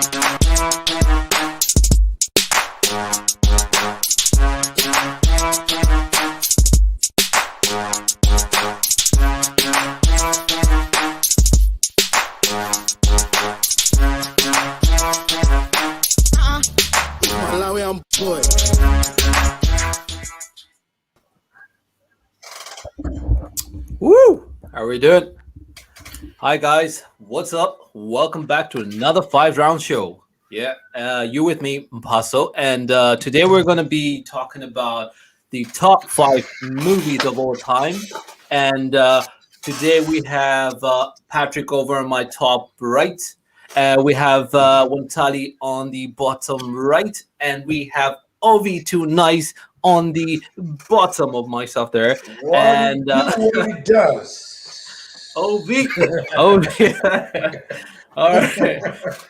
Woo! How are we doing? Hi guys, what's up? Welcome back to another 5Roundz show. Yeah, you with me, Mpaso, and today we're going to be talking about the top 5 movies of all time. And today we have Patrick over on my top right. We have Wantali on the bottom right, and we have OV2 Nice on the bottom of myself there. And what it does. OV. All right.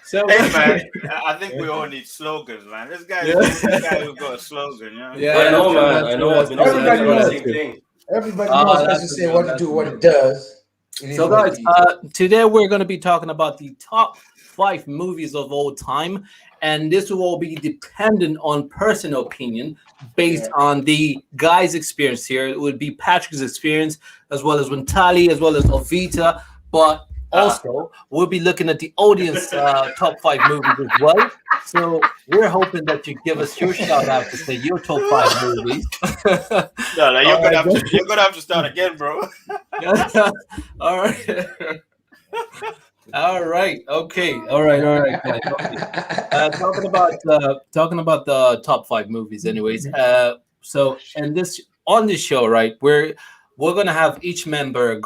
So hey man, I think we all need slogans, man. This guy who's got a slogan, Yeah, I know, man. I know. Everybody knows the same thing. Everybody knows to say what to do, what it does. So guys, today we're going to be talking about the top 5 movies of all time, and this will all be dependent on personal opinion based on the guy's experience here. It would be Patrick's experience, as well as Wintali, as well as Ovita, but also we'll be looking at the audience top 5 movies as well. So we're hoping that you give us your shout out to say your top 5 movies. No, you're gonna have to start again, bro. All right. All right. Okay. All right. Guys. Okay. Talking about the top 5 movies. Anyways. So and on this show, right? We're gonna have each member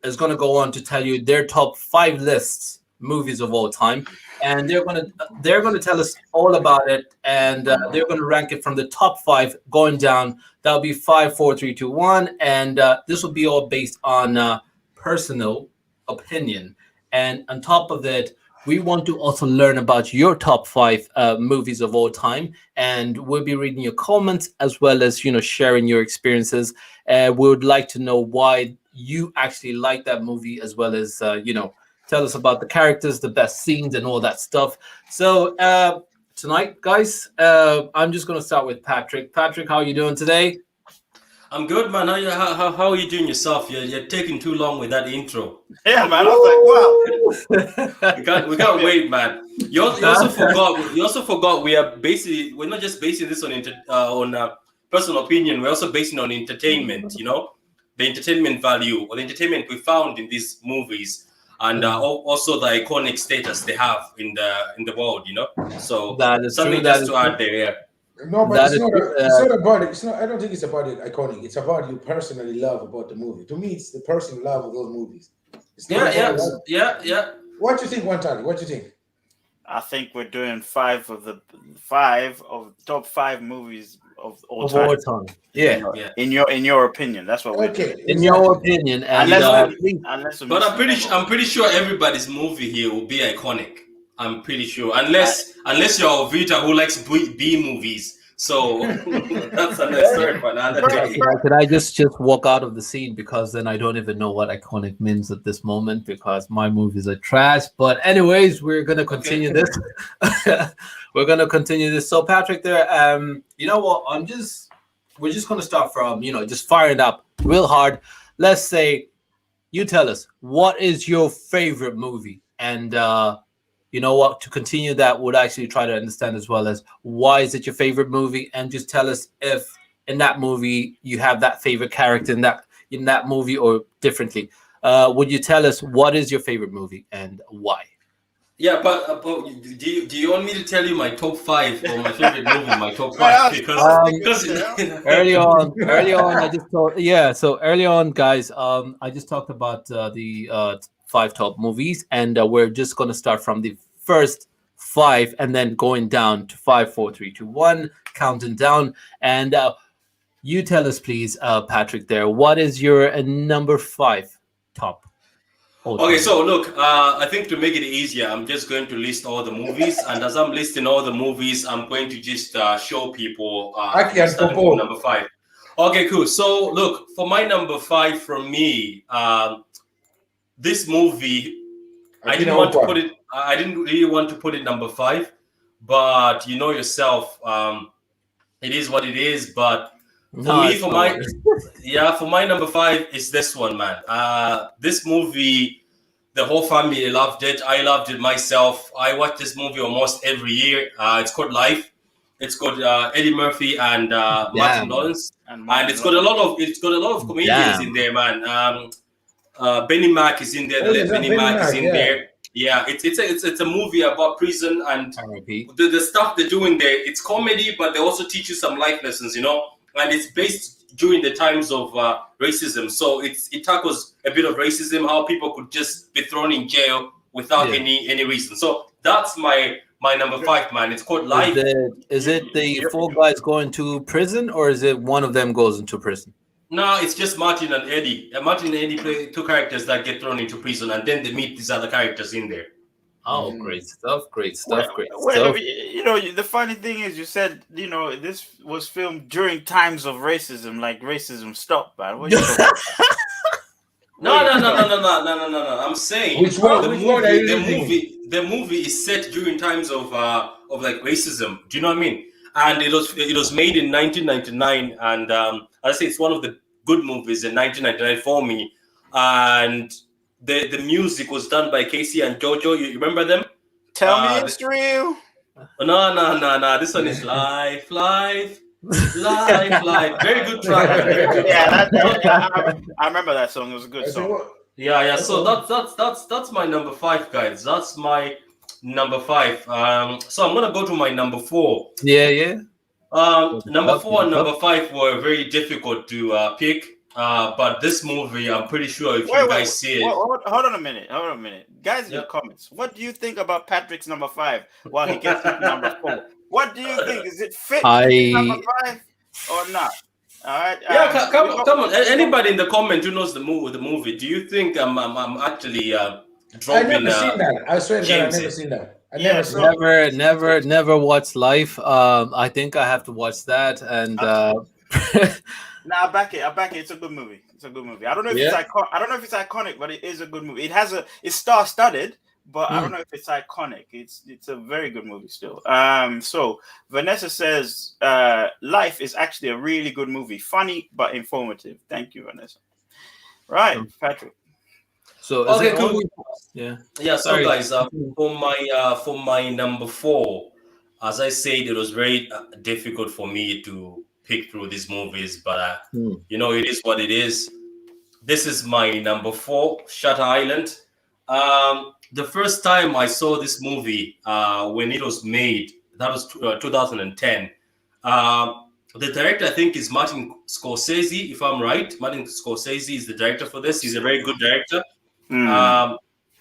is gonna go on to tell you their top 5 lists movies of all time, and they're gonna tell us all about it, and they're gonna rank it from the top 5 going down. That'll be 5, 4, 3, 2, 1, and this will be all based on personal opinion. And on top of that, we want to also learn about your top 5 movies of all time, and we'll be reading your comments as well as sharing your experiences. We would like to know why you actually like that movie, as well as tell us about the characters, the best scenes, and all that stuff. So tonight, guys, I'm just going to start with Patrick. Patrick, how are you doing today? I'm good, man. How are you doing yourself? You're taking too long with that intro. Yeah, man. I was like, wow. we can't wait, man. You also forgot. We're not just basing this on personal opinion. We're also basing on entertainment. The entertainment value or the entertainment we found in these movies, and also the iconic status they have in the world. So that is something true. just to add there. Yeah. No, but it's not about it. It's not. I don't think it's about it iconic. It's about you personally love about the movie. To me, it's the personal love of those movies. Yeah. What do you think, Wantali? What do you think? I think we're doing 5 of the top 5 movies of all time. Yeah. In your opinion, that's what we're doing. In your opinion, and but I'm pretty sure everybody's movie here will be iconic. I'm pretty sure, unless you're Ovita who likes B movies. So that's another story for another day. Could I just walk out of the scene, because then I don't even know what iconic means at this moment, because my movies are trash. But anyways, we're gonna continue this. We're gonna continue this. So Patrick, there, you know what? We're just gonna start from just firing up real hard. Let's say you tell us what is your favorite movie, and you know what? To continue that, would actually try to understand as well as why is it your favorite movie, and just tell us if in that movie you have that favorite character in that movie, or differently. Would you tell us what is your favorite movie and why? Yeah, but do you want me to tell you my top 5 or my favorite movie, my top 5? Because early on, I just thought, So early on, guys, I just talked about the 5 top movies, and we're just going to start from the first 5 and then going down to 5, 4, 3, 2, 1, counting down. And you tell us, please, Patrick, there, what is your number 5 top? Okay, so look, I think to make it easier, I'm just going to list all the movies, and as I'm listing all the movies, I'm going to just show people number 5. Okay, cool. So look, for my number 5 from me, this movie, I didn't want to I didn't really want to put it number 5, but you know yourself, it is what it is. But for me, for my number 5 is this one, man. This movie, the whole family loved it. I loved it myself. I watch this movie almost every year. It's called Life. It's got Eddie Murphy and Martin Lawrence, and it's got a lot of comedians in there, man. Benny Mac is in there. Benny Mac is in there. Yeah, it's a movie about prison and the stuff they do in there. It's comedy, but they also teach you some life lessons, you know. And it's based during the times of racism, so it tackles a bit of racism, how people could just be thrown in jail without any reason. So that's my number 5, man. It's called Life. Is it the 4 guys going to prison, or is it one of them goes into prison? No, it's just Martin and Eddie. Martin and Eddie play 2 characters that get thrown into prison, and then they meet these other characters in there. Oh, great stuff! Great stuff! You know, the funny thing is, you said, you know, this was filmed during times of racism, like racism stopped, man. What are you talking about? No. I'm saying the movie is set during times of like racism. Do you know what I mean? And it was made in 1999, and I say it's one of the good movies in 1999 for me. And the music was done by Casey and Jojo. You remember them? Tell me it's real. No. This one is Life. Very good track. Yeah, I remember that song. It was a good song. Yeah. So that's my number 5, guys. That's my number 5. So I'm gonna go to my number 4. Yeah. Number 4 and number 5 were very difficult to pick. But this movie, I'm pretty sure if you guys see it. Hold on a minute. Guys, in the comments, what do you think about Patrick's number 5 while he gets to number 4? What do you think? Is it fit number 5 or not? All right. Yeah, come on. Anybody in the comment who knows the movie, do you think I'm actually dropping? I've never seen that. I swear to God, I've never seen that. Never watched Life. I think I have to watch that. And I back it. It's a good movie. I don't know if it's iconic. I don't know if it's iconic, but it is a good movie. It's star-studded, but I don't know if it's iconic. It's a very good movie still. So Vanessa says Life is actually a really good movie, funny but informative. Thank you, Vanessa. Right, Patrick. So okay, cool. Yeah. So guys, for my number 4, as I said, it was very difficult for me to pick through these movies, but you know, it is what it is. This is my number 4, Shutter Island. The first time I saw this movie when it was made, that was 2010. The director, I think, is Martin Scorsese, if I'm right. Martin Scorsese is the director for this. He's a very good director.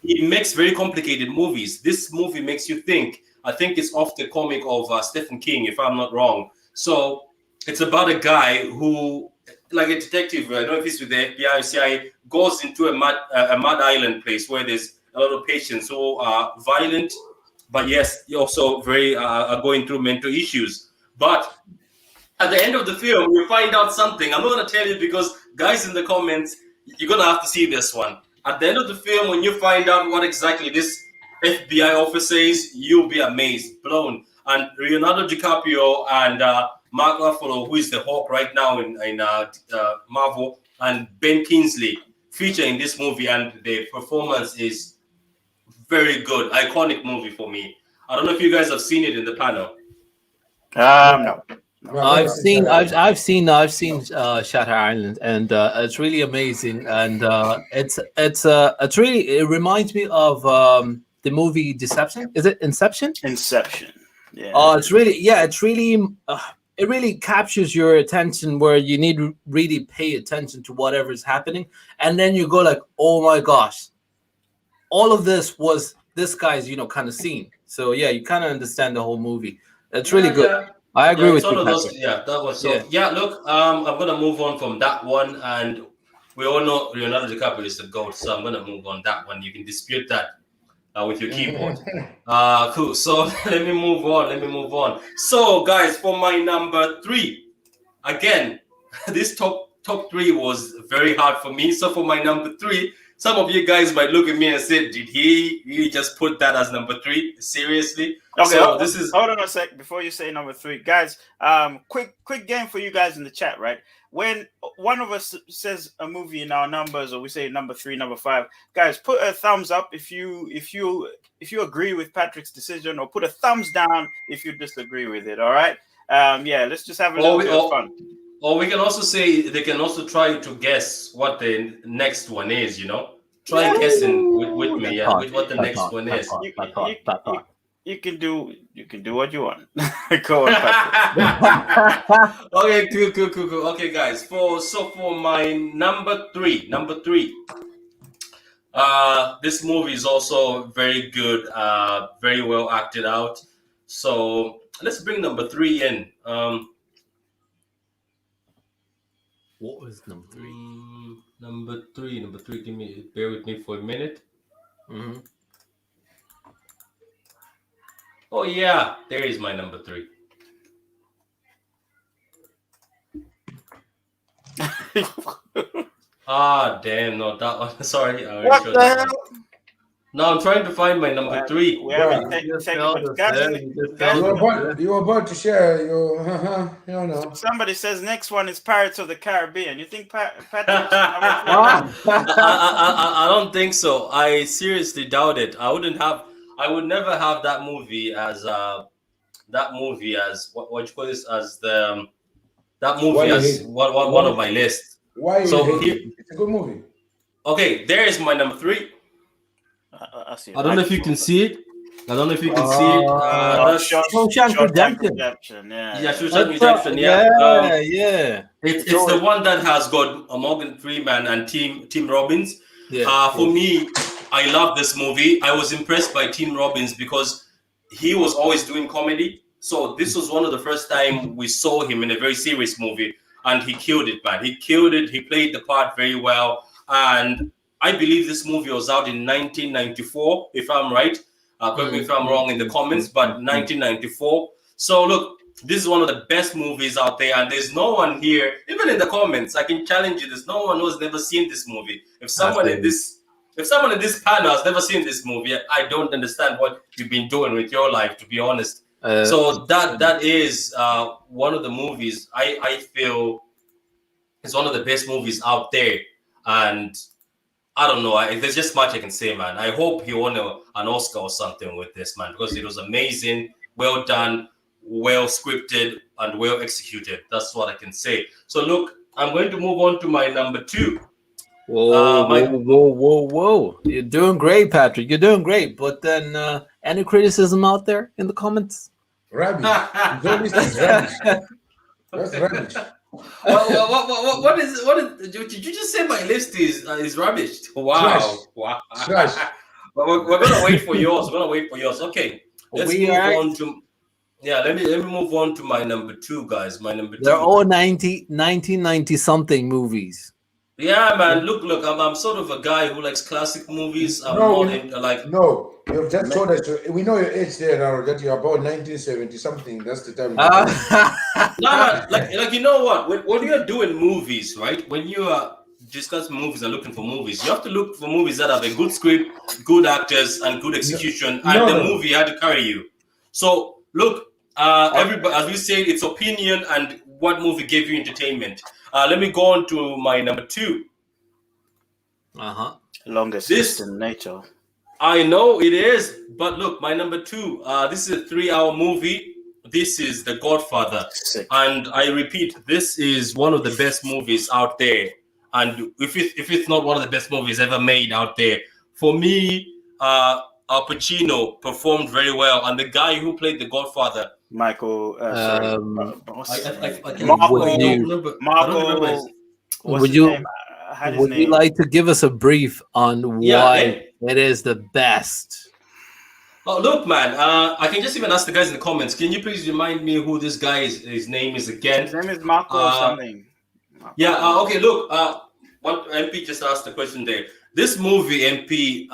He makes very complicated movies. This movie makes you think. I think it's off the comic of Stephen King, if I'm not wrong. So it's about a guy who, like a detective, I don't know if he's with the FBI or CIA, goes into a mad island place where there's a lot of patients who are violent, but yes, also very are going through mental issues. But at the end of the film, you find out something. I'm not going to tell you because, guys, in the comments, you're going to have to see this one. At the end of the film, when you find out what exactly this FBI officer is, you'll be amazed, blown. And Leonardo DiCaprio and Mark Ruffalo, who is the Hawk right now in Marvel, and Ben Kingsley feature in this movie, and the performance is very good. Iconic movie for me. I don't know if you guys have seen it in the panel. No. I've seen Shutter Island, and it's really amazing. And it reminds me of the movie Deception. Is it Inception? Inception. Yeah. It really captures your attention, where you need to really pay attention to whatever's happening, and then you go like, oh my gosh, all of this was this guy's kind of scene. So yeah, you kind of understand the whole movie. It's really good. Yeah. I agree with you. That was so. Yeah, look, I'm gonna move on from that one, and we all know Leonardo DiCaprio is the GOAT, so I'm gonna move on that one. You can dispute that with your keyboard. Cool. So let me move on. So guys, for my number 3, again, this top 3 was very hard for me. So for my number 3, some of you guys might look at me and say, "Did he really just put that as number 3? Seriously?" Okay, so this is. Hold on a sec before you say number 3, guys. Quick game for you guys in the chat, right? When one of us says a movie in our numbers, or we say number 3, number 5, guys, put a thumbs up if you agree with Patrick's decision, or put a thumbs down if you disagree with it. All right. Yeah, let's just have a little bit of fun. Or we can also say they can also try to guess what the next one is. Try guessing with me, with what the next one is. You can do what you want. Go on, Patrick. Okay, cool. Okay, guys. For my number three, this movie is also very good, very well acted out. So let's bring number 3 in. What was number 3? Number three. Bear with me for a minute. Mm-hmm. Oh yeah, there is my number 3. Damn, no, that one. Sorry. What the hell? No, I'm trying to find my number 3. We haven't taken You were about to share your, Somebody says next one is Pirates of the Caribbean. You think Patrick? I don't think so. I seriously doubt it. I would never have that movie as what you call this as the that movie as one of my lists. Why? So it's a good movie. Okay, there is my number 3. I see. I don't know if you can see it. That's Shawshank Redemption. Shawshank Redemption. Yeah. It's the one that has got Morgan Freeman and Tim Robbins. Yeah. For me, I love this movie. I was impressed by Tim Robbins because he was always doing comedy. So this was one of the first time we saw him in a very serious movie, and he killed it, man. He killed it. He played the part very well, and I believe this movie was out in 1994, if I'm right. Correct me if I'm wrong in the comments, but 1994. So look, this is one of the best movies out there, and there's no one here, even in the comments, I can challenge you. There's no one who's never seen this movie. If someone in this panel has never seen this movie, I don't understand what you've been doing with your life, to be honest. So that is one of the movies I feel is one of the best movies out there, and I don't know. There's just much I can say, man. I hope he won an Oscar or something with this, man, because it was amazing, well done, well scripted, and well executed. That's what I can say. So, look, I'm going to move on to my number 2. Whoa. You're doing great, Patrick. You're doing great. But then, any criticism out there in the comments? Rubbish. That's rubbish. What is? Did you just say my list is rubbish? Wow. Trash. We're gonna wait for yours. Okay, let's move on to. Yeah, let me move on to my number 2, guys. My number 2. They're all 1990 something movies. Yeah, man. Look. I'm sort of a guy who likes classic movies. No, you've just told us. We know your age there now. That you're about 1970 something. That's the time. You know what? When you're doing movies, right? When you are discussing movies and looking for movies, you have to look for movies that have a good script, good actors, and good execution, and the movie had to carry you. So look, everybody, as we said, it's opinion and what movie gave you entertainment. Let me go on to my number 2. Longest list in nature. I know it is, but look, my number 2. This is a 3-hour movie. This is The Godfather, and I repeat, this is one of the best movies out there. And if it's not one of the best movies ever made out there, for me, Al Pacino performed very well, and the guy who played The Godfather, Michael. Would you like to give us a brief on why it is the best? Oh, look, man. I can just even ask the guys in the comments. Can you please remind me who this guy is? His name is again. His name is Marco something. Okay. Look. What MP just asked the question there. This movie, MP,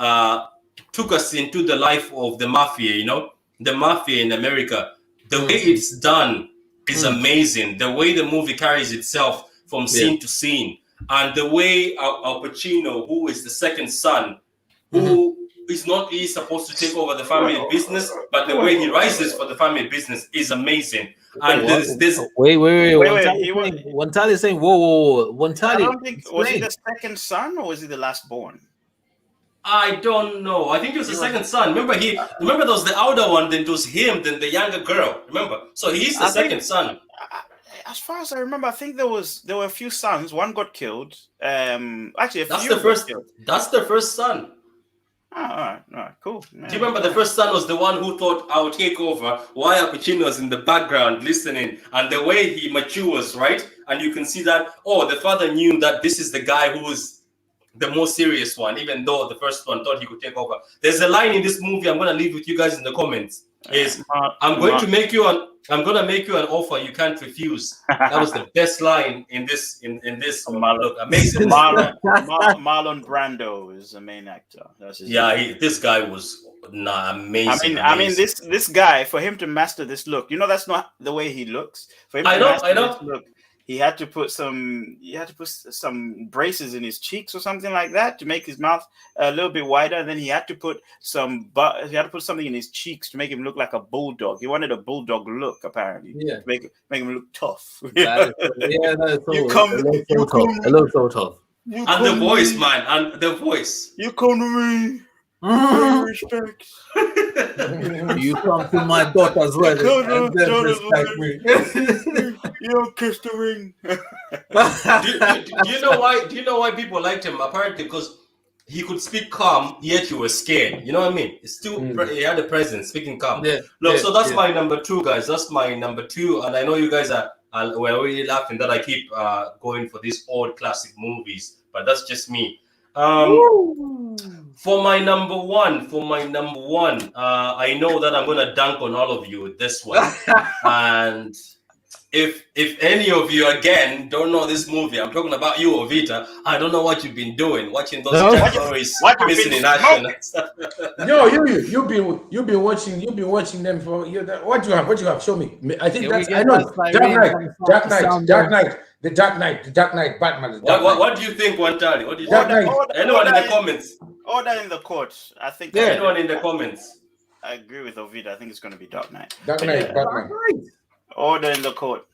took us into the life of the mafia. You know, the mafia in America. The way it's done is amazing. The way the movie carries itself from scene to scene. and the way Al Pacino, who is the second son, who is not really supposed to take over the family business, but the way he rises for the family business is amazing. And this wait. One Tali is saying, whoa. One Tali. I don't think was he the second son or was he the last born? I don't know. I think he was the second son. Remember there was the older one, then it was him, then the younger girl. Remember? So he's the second son. As far as I remember, I think there were a few sons. One got killed. Actually, that's the first son. Oh, all right, cool. Do you remember the first son was the one who thought I would take over while Al Pacino was in the background listening, and the way he matures, right? And you can see that, the father knew that this is the guy who was the more serious one, even though the first one thought he could take over. There's a line in this movie I'm going to leave with you guys in the comments. I'm going to make you an offer you can't refuse. That was the best line in this. Look, amazing. Marlon Brando is the main actor. This guy was amazing. I mean, this guy, for him to master this look, that's not the way he looks. For him to master this look, he had to put some braces in his cheeks or something like that to make his mouth a little bit wider, and then he had to put something in his cheeks to make him look like a bulldog. He wanted a bulldog look, apparently. Yeah. To make him look tough. That is it looks so tough. And the voice, man, and the voice. You come to me. Respect. You come to my daughter's wedding and then respect me. You don't kiss the ring. do you know why people liked him? Apparently because he could speak calm, yet you were scared. You know what I mean? It's still he had a presence, speaking calm. So that's my number 2, guys. That's my number 2, and I know you guys are already laughing that I keep going for these old classic movies, but that's just me. For my number one, I know that I'm gonna dunk on all of you with this one. And if any of you again don't know this movie, I'm talking about you, Ovita. I don't know what you've been doing, watching those stories missing in action. No, you've been watching them for what you have. Show me. I think I know. Dark Knight. The Dark Knight, Batman. What do you think, Wantali? What do you think? Anyone in the comments? Order in the court. I think. Anyone in the comments? I agree with Ovida. I think it's going to be Dark Knight. Dark Knight, Batman. Order in the court.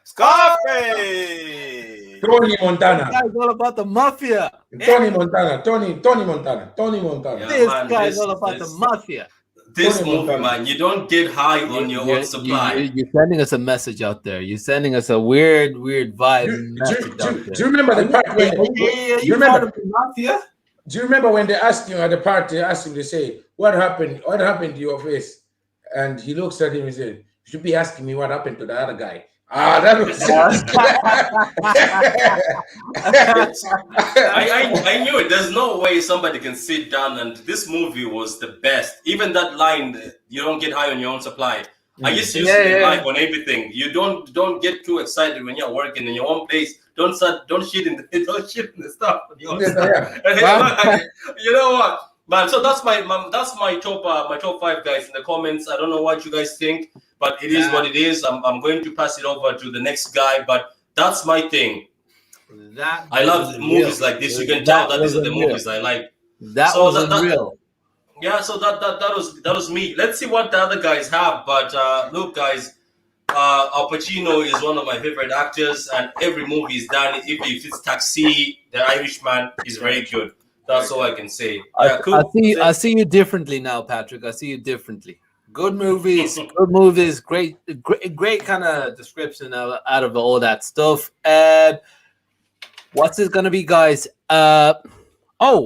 Scarface. Tony Montana. This guy's all about the mafia. Tony Montana. Yeah, this guy's all about the mafia. This movie, man, you don't get high on your own supply. You're sending us a message out there. You're sending us a weird vibe. Do you remember the part when you remember the mafia? Do you remember when they asked him at the party? They asked him to say, "What happened? What happened to your face?" And he looks at him and said, "You should be asking me what happened to the other guy." That was. I knew it. There's no way somebody can sit down, and this movie was the best. Even that line, "You don't get high on your own supply." I used to use it in life on everything. You don't get too excited when you're working in your own place. Don't shit in the stuff. You know what, man? So that's my top 5, guys. In the comments, I don't know what you guys think, but it is what it is. I'm going to pass it over to the next guy, but that's my thing. I love movies like this. You can tell that these are the movies I like. That was real. Yeah, so that was me. Let's see what the other guys have. But look, guys, Al Pacino is one of my favorite actors, and every movie he's done, if it's Taxi, The Irishman, is very good. That's all I can say. Yeah, cool. I see you differently now, Patrick. I see you differently. Good movies, great kind of description out of all that stuff. What's it gonna be, guys?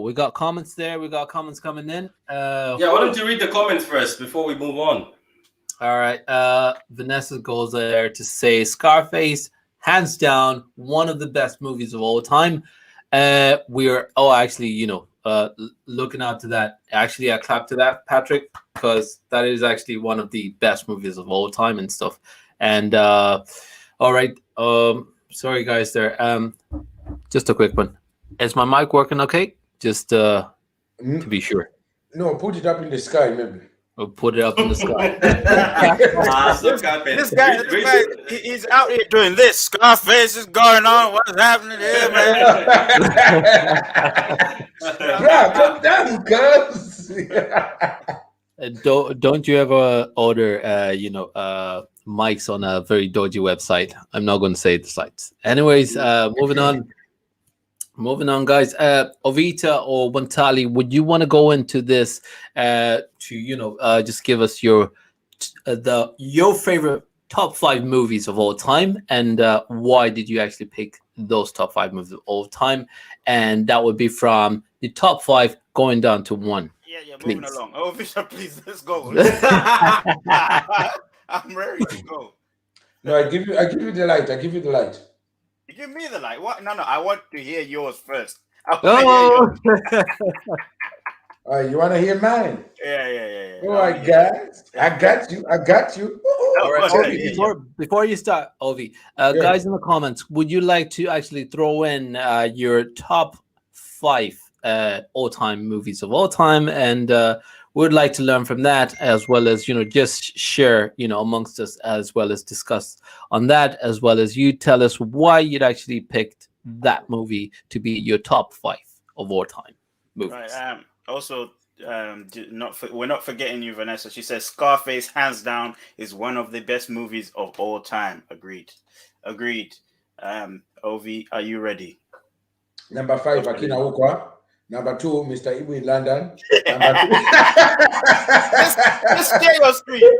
We got comments there. We got comments coming in. Why don't you read the comments first before we move on? All right. Vanessa goes there to say Scarface, hands down, one of the best movies of all time. Looking out to that. Actually, I clap to that, Patrick, because that is actually one of the best movies of all time and stuff. And all right. Sorry, guys. There. Just a quick one. Is my mic working okay? Just to be sure. No, put it up in the sky, maybe. We'll put it up in the sky. This guy, he's out here doing this. Scarface is going on. What's happening here, man? Bro, come down, cuz. Don't you ever order, mics on a very dodgy website? I'm not going to say the sites. Anyways, moving on. Moving on, guys. Ovita or Wantali, would you want to go into this to just give us your favorite top 5 movies of all time, and why did you actually pick those top 5 movies of all time? And that would be from the top 5 going down to 1. Yeah, moving along. Ovita, please, let's go. I'm ready to go. No, I give you the light. You give me the light. What? No, I want to hear yours first. You want to hear mine? Yeah. Oh, I got you. All right. Ovi, before you start, Ovi, guys in the comments, would you like to actually throw in your top 5 all-time movies of all time? And we'd like to learn from that, as well as just share amongst us, as well as discuss on that, as well as you tell us why you'd actually picked that movie to be your top 5 of all time movies. Right. Also, we're not forgetting you, Vanessa. She says Scarface, hands down, is one of the best movies of all time. Agreed. Ovi, are you ready? Number 5, Akina Ukwa. Number 2, Mr. Ibu in London. Number 3. Just share your screen.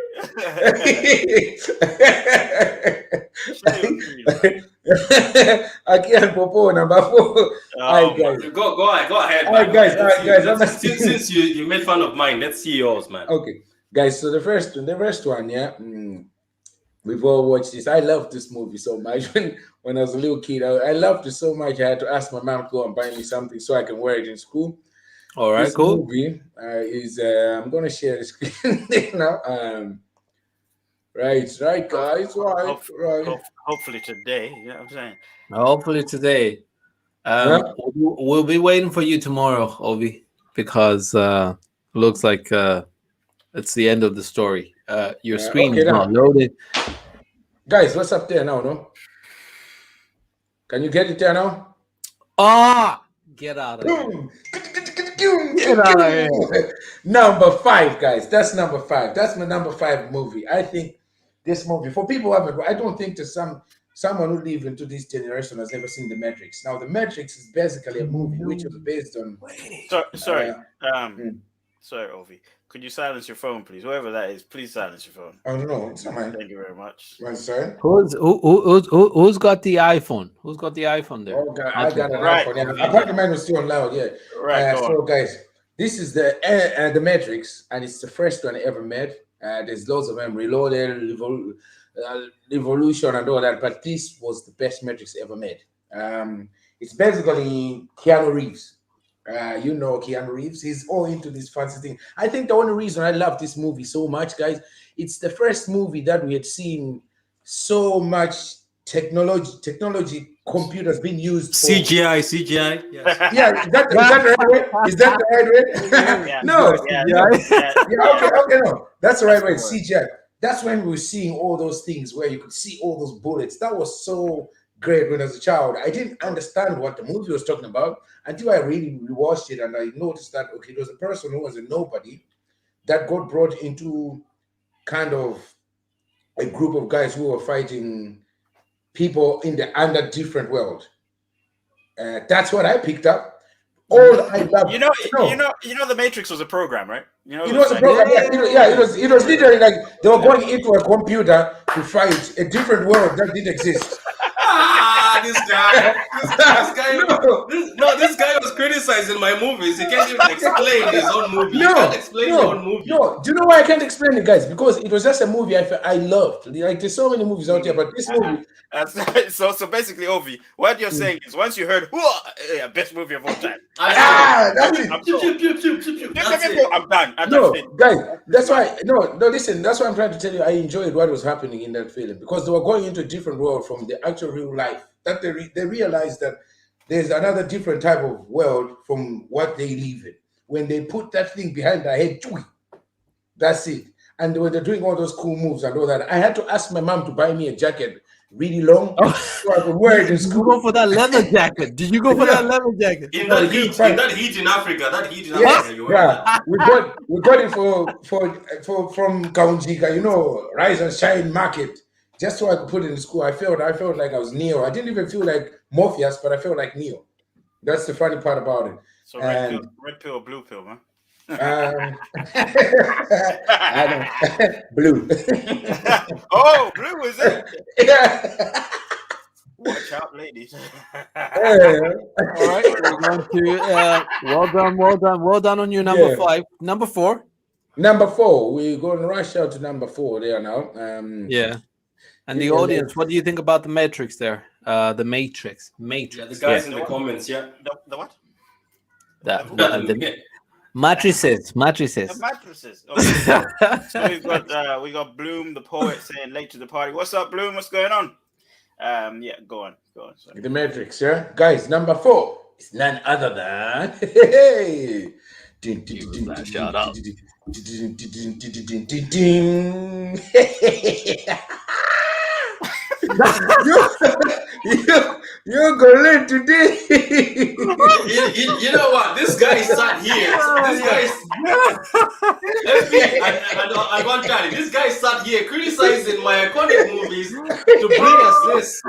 Akina Popo, number 4. All right, guys. Go ahead. All right, guys. Since you made fun of mine, let's see yours, man. Okay, guys. So the first one, yeah. We've all watched this. I love this movie so much. When I was a little kid, I loved it so much. I had to ask my mom to go and buy me something so I can wear it in school. All right, this cool. Movie is I'm gonna share the screen now. Right, guys. Right. Hopefully today. You know what I'm saying? Hopefully today. We'll be waiting for you tomorrow, Ovi, because looks like it's the end of the story. Your screen is not loaded. Guys, what's up there now, no? Can you get it there now? Get out of here. Get out of here. Number 5, guys. That's number 5. That's my number 5 movie. I think this movie, for people who haven't, I don't think there's someone who live into this generation has never seen The Matrix. Now, The Matrix is basically a movie which was based on... Sorry, Ovi. Could you silence your phone, please? Whoever that is, please silence your phone. Oh no, it's not mine. Thank you very much. Sorry? Who's got the iPhone? Who's got the iPhone there? Oh, God, I got an iPhone. Yeah. Apparently mine was still on loud, yeah. Right, so guys, this is the Matrix, and it's the first one ever made. There's loads of them, Reloaded, Evolution, and all that, but this was the best Matrix ever made. It's basically Keanu Reeves. Keanu Reeves, he's all into this fancy thing. I think the only reason I love this movie so much, guys, it's the first movie that we had seen so much technology, computers being used for. CGI. Yes. Yeah, is that the right way? Is that the right way? Yeah. No. Yeah, Okay, no. That's the right way. CGI. That's when we were seeing all those things where you could see all those bullets. That was so great when I was a child. I didn't understand what the movie was talking about until I really rewatched it, and I noticed that there was a person who was a nobody that got brought into kind of a group of guys who were fighting people in the under different world. That's what I picked up. All I love, the Matrix was a program, right? It was a program. It was literally like they were going into a computer to fight a different world that didn't exist. This guy was criticizing my movies. He can't even explain his own movie. His own movie. No, do you know why I can't explain it, guys? Because it was just a movie I loved. Like, there's so many movies out there, but this movie. So basically, Ovi, what you're saying is once you heard best movie of all time. That's it. I'm done. Guys, that's why. Listen, that's why I'm trying to tell you. I enjoyed what was happening in that film because they were going into a different world from the actual real life. That they realized that there's another different type of world from what they live in. When they put that thing behind their head, That's it. And when they're doing all those cool moves and all that, I had to ask my mom to buy me a jacket really long so I could wear it in school. You go for that leather jacket. Did you go for that leather jacket? In that heat in Africa, we got it from Kaunjika, Rise and Shine Market, just so I could put it in school. I felt like I was Neo. I didn't even feel like Morpheus, but I felt like Neo. That's the funny part about it. So red pill or blue pill, man? I don't blue. Oh, blue is it? Yeah. Watch out, ladies. All right, we're going to well done on you. Number 5. Number 4. Number 4. We're going to rush out to number 4 there now. And the audience, what do you think about the Matrix there? The Matrix. Yeah, the guys in the comments, The what? The mattresses. The mattresses. Okay. So we got Bloom, the poet, saying late to the party. What's up, Bloom? What's going on? Go on. Sorry. The Matrix, yeah, guys. Number 4 is none other than Shout out. You're gonna learn today. You know what? This guy sat here. This guy sat here criticizing my iconic movies to bring us this.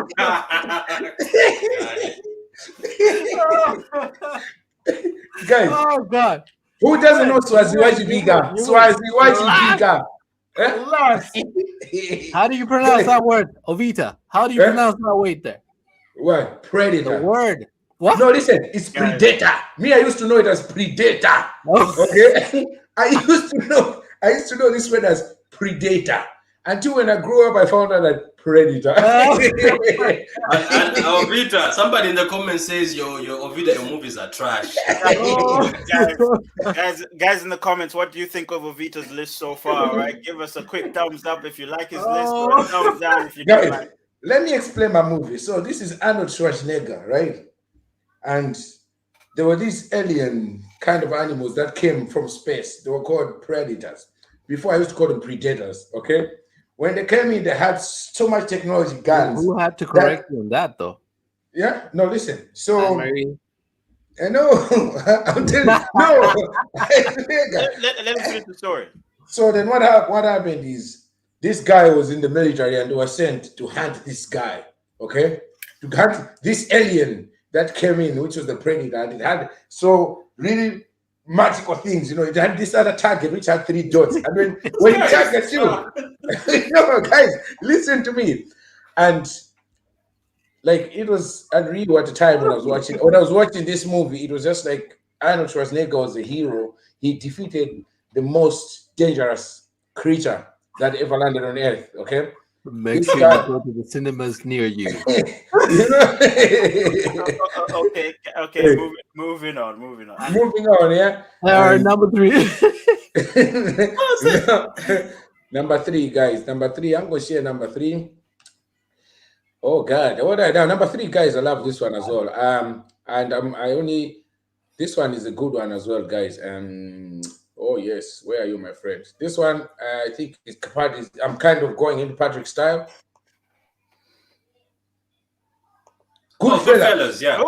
Guys, oh God, who doesn't know Swaziwaji Biga? How do you pronounce that word, Ovita? How do you pronounce that word there? What? Predator. The word. What? No, listen, it's predator. Me, I used to know it as predator. Okay, I used to know this word as predator until when I grew up, I found out that predator. And Ovita, somebody in the comments says your Ovita, your movies are trash. Guys in the comments, what do you think of Ovita's list so far? Right, give us a quick thumbs up if you like his list, or a thumbs down if you don't like. Let me explain my movie. So this is Arnold Schwarzenegger, right? And there were these alien kind of animals that came from space. They were called predators. Before I used to call them predators, okay? When they came in, they had so much technology, guns. Who had to correct you on that, though? Yeah? No, listen. So... I know. I'm telling you. No. Let me finish the story. So then what happened is, this guy was in the military and they were sent to hunt this guy, okay? To hunt this alien that came in, which was the predator. And it had so really magical things, it had this other target which had 3 dots. And when it targets you, guys, listen to me. And like it was unreal at the time when I was watching this movie. It was just like Arnold Schwarzenegger was a hero. He defeated the most dangerous creature that ever landed on Earth. Okay, make sure you go to the cinemas near you. Okay. Moving on. Yeah. All right, number 3. Number 3, guys. Number 3. I'm gonna share number 3. Oh God, what I done? Number 3, guys. I love this one as well. This one is a good one as well, guys. Oh yes, where are you, my friend? This one, I think I'm kind of going into Patrick's style. Goodfellas, yeah.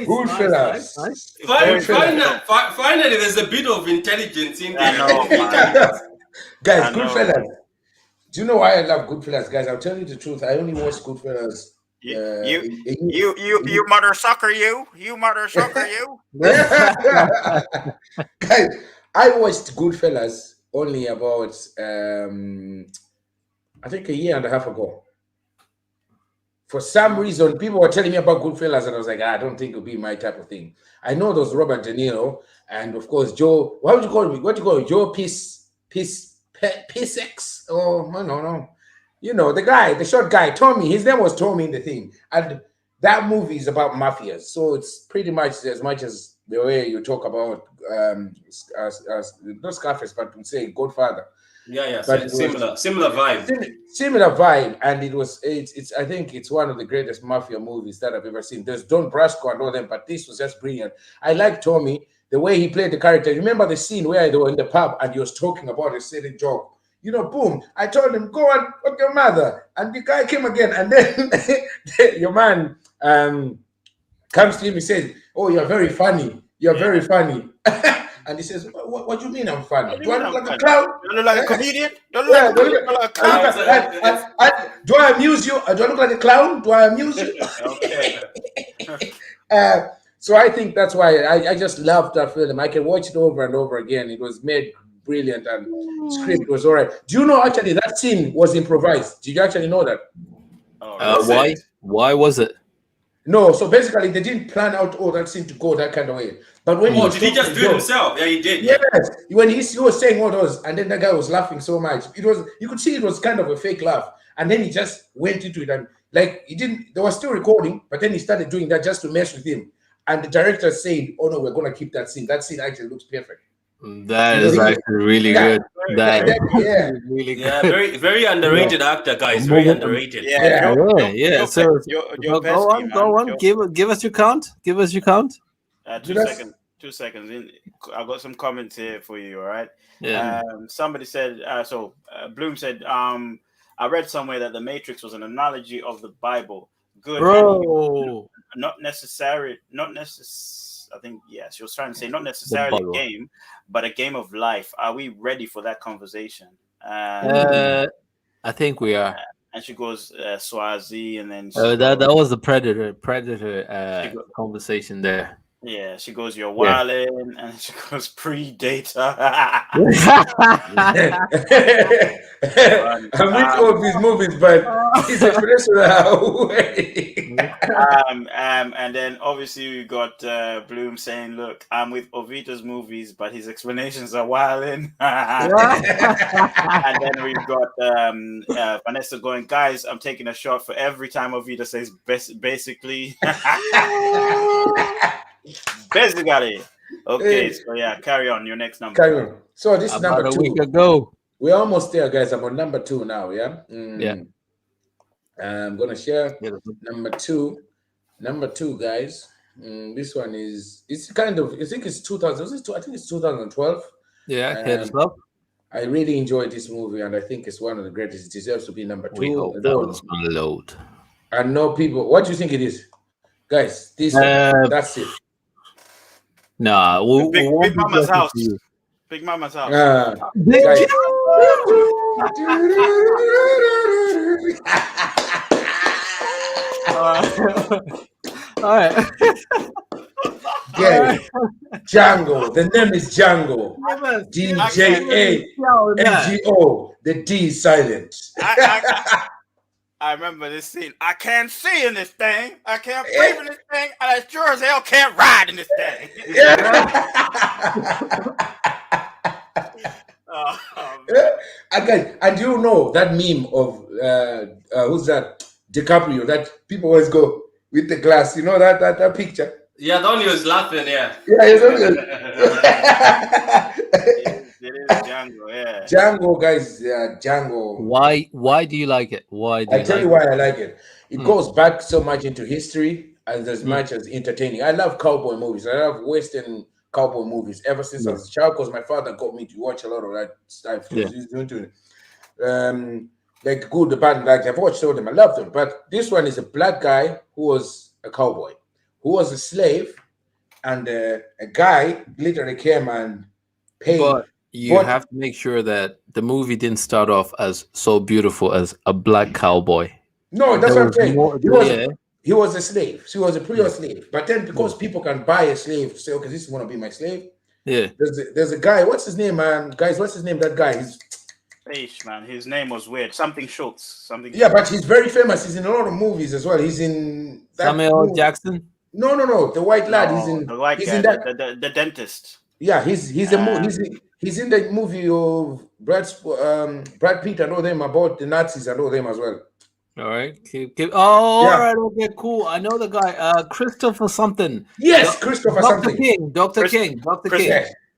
Goodfellas. Nice. Finally, there's a bit of intelligence in there. Guys, Goodfellas. Do you know why I love Goodfellas, guys? I'll tell you the truth. I only watched Goodfellas. You mother sucker, you mother sucker, you. Guys, I watched Goodfellas only about I think a year and a half ago. For some reason, people were telling me about Goodfellas, and I was like, I don't think it'll be my type of thing. I know there's Robert De Niro, and of course Joe. What would you call him? What do you call him? Joe Pissex? Oh no. The guy, the short guy, Tommy. His name was Tommy in the thing, and that movie is about mafias. So it's pretty much as the way you talk about not Scarface, but we say Godfather. Yeah. Similar vibe. Similar vibe, and it's. I think it's one of the greatest mafia movies that I've ever seen. There's Don Brasco and all them, but this was just brilliant. I like Tommy. the way he played the character. Remember the scene where they were in the pub and he was talking about a certain joke. You know, boom. I told him, go on, fuck your mother. And the guy came again. And then your man comes to him and says, oh, you're very funny. You're very funny. And he says, what do you mean I'm funny? Do I look like a clown? Do I look like a comedian? Do I look like a clown? Do I amuse you? Do I look like a clown? Do I amuse you? Okay. So I think that's why I just loved that film. I can watch it over and over again. It was made brilliant and the script was all right. Do you know actually that scene was improvised? Did you actually know that? Why? Why was it? No, so basically they didn't plan out all that scene to go that kind of way. But when did he just do it himself? Yeah, he did. Yes, when he was saying all those, and then the guy was laughing so much, you could see it was kind of a fake laugh, and then he just went into it and like he didn't. They were still recording, but then he started doing that just to mess with him. And the director said, "Oh no, we're gonna keep that scene. That scene actually looks perfect." That is actually really good. That is really good. Yeah, very underrated actor, guys. Very underrated. Yeah. So go on. Give us your count. Give us your count. 2 seconds. 2 seconds. I got some comments here for you. All right. Yeah. Somebody said. Bloom said. I read somewhere that the Matrix was an analogy of the Bible. Good. Bro. Not necessary. I think she was trying to say not necessarily a game, but a game of life. Are we ready for that conversation? I think we are. And she goes Swazi, and then that was the predator conversation there. Yeah, she goes, you're wildin', and she goes, predator. I'm with all of these movies, but it's a traditional way. And then obviously we got Bloom saying, look, I'm with Ovita's movies, but his explanations are wildin'. And then we've got Vanessa going, guys, I'm taking a shot for every time Ovita says basically. Basically. Okay, so carry on. Your next number. Carry on. So this is number 2. A week ago. We're almost there, guys. I'm on number 2 now, yeah? Yeah. I'm gonna share number 2. Number 2, guys. This one it's kind of, I think it's 2000. I think it's 2012. Yeah, hit us up. I really enjoyed this movie, and I think it's one of the greatest. It deserves to be number 2. We hope that one's gonna load. I know people. What do you think it is, guys? This that's it. Nah, Big Mama's house. Big Mama's house. Guys. All right. Yeah. Django. The name is Django. DJANGO. The D is silent. I remember this scene. I can't see in this thing. I can't breathe in this thing. And I sure as hell can't ride in this thing. And you know that meme of who's that? DiCaprio, that people always go with the glass. You know that picture? Yeah, the one he was laughing, Yeah, it's okay. It is Django, yeah. Django, guys, Django. Why do you like it? Why do I tell you why I like it. It goes back so much into history as much as entertaining. I love cowboy movies. I love Western cowboy movies ever since I was a child, because my father got me to watch a lot of that stuff. Like Good, the Bad, and I've watched all of them. I love them. But this one is a black guy who was a cowboy, who was a slave, and a guy literally came and paid. But you have to make sure that the movie didn't start off as so beautiful as a black cowboy. No, that's what I'm saying. He was a slave. She was a pure slave. But then because people can buy a slave to say, okay, this is going to be my slave. Yeah. There's a guy. What's his name, man? Guys, what's his name? That guy. Man, his name was weird. Something Schultz. Yeah, but he's very famous. He's in a lot of movies as well. He's in Samuel Jackson. No. The white lad. He's in the white guy, in the dentist. Yeah, he's in the movie of Brad Pitt and all them about the Nazis and all them as well. All right. All right. Okay, cool. I know the guy. Christopher something. Yes, Christopher something. Dr. King.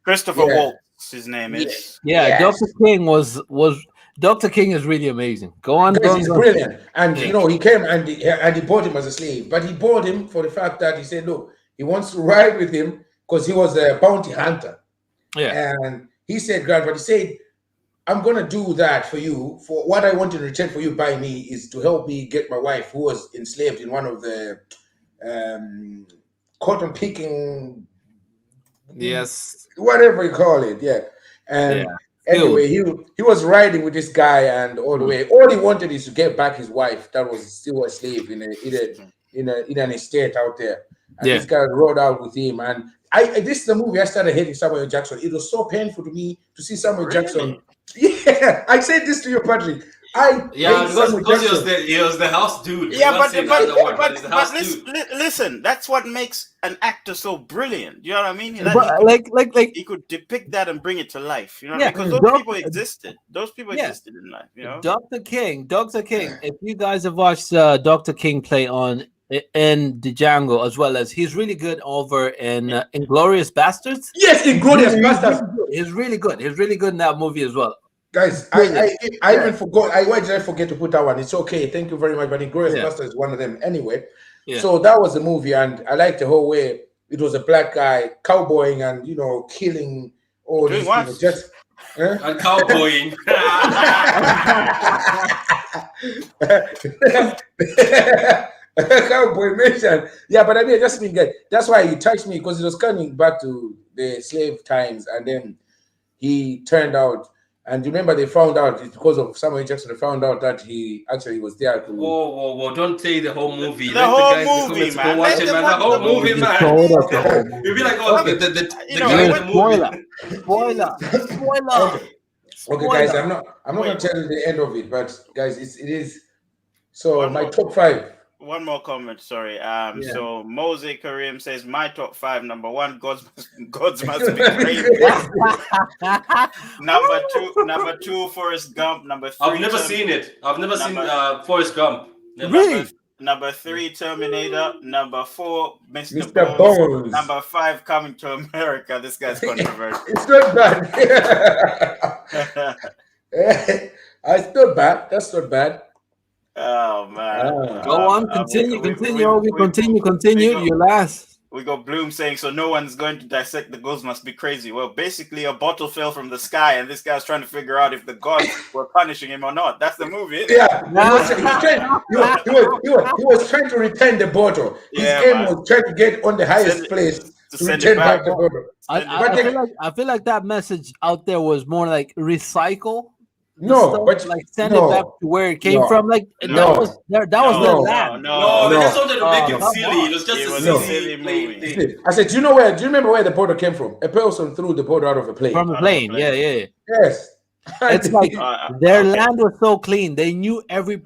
Christopher Waltz. His name is. Yeah, yes. Dr. King was Dr. King is really amazing. Go on. He's brilliant. And you know, he came and he bought him as a slave, but he bought him for the fact that he said, look, he wants to ride with him because he was a bounty hunter. Yeah. And he said, Grandpa, he said, I'm going to do that for you. For what I want in return for you by me is to help me get my wife, who was enslaved in one of the cotton picking, Yes, whatever you call it. Yeah. And anyway, he was riding with this guy, and all the way, all he wanted is to get back his wife that was still a slave in an estate out there. And this guy rode out with him. And this is the movie I started hating Samuel Jackson. It was so painful to me to see Samuel Jackson. Yeah, I said this to you, Patrick. Because he was the house dude. Yeah, but listen, that's what makes an actor so brilliant. You know what I mean? He could depict that and bring it to life. You know, because those people existed. Those people existed in life. You know, Dr. King. If you guys have watched Dr. King play in the Django, as well as he's really good over in Inglourious Bastards. Yes, Inglourious Bastards. He's really good. He's really good in that movie as well. Guys, I even forgot. Why did I forget to put that one? It's okay. Thank you very much. But Inglourious Bastards is one of them. Anyway, so that was the movie, and I liked the whole way. It was a black guy cowboying and killing all these people. Just and cowboying. Cowboy mission. Yeah, but I mean, just being good. That's why he touched me, because it was coming back to the slave times, and then he turned out. And remember, they found out because of Samuel Jackson. They found out that he actually was there. Whoa! Don't say the whole movie. The whole movie, man. Watch it, man. The whole movie, man. You'll be like, Spoiler. Okay, guys, I'm not gonna tell you the end of it, but guys, it is. So my top 5. One more comment, sorry. So Mose Kareem says my top 5. Number 1, Gods Must Be Crazy. Number 2, Forrest Gump. Number 3, I've never seen it. I've never seen Forrest Gump. Really? Number 3, Terminator. Number 4, Mr. Bones. Number 5, Coming to America. This guy's controversial. It's not bad. It's not bad. That's not bad. Oh man! Go on, continue. Your last. We got Bloom saying, so no one's going to dissect the gods must be crazy. Well, basically, a bottle fell from the sky, and this guy's trying to figure out if the gods were punishing him or not. That's the movie. Yeah, he was trying to return the bottle. His aim was trying to get on the highest place to return back the bottle. I feel like that message out there was more like recycle. No, but like send it back to where it came from. Like that was the land. No, they just wanted to make it silly. It was just a silly movie. I said, do you remember where the bottle came from? A person threw the bottle out of a plane. From a plane, yeah. Yes. It's like their land was so clean. They knew every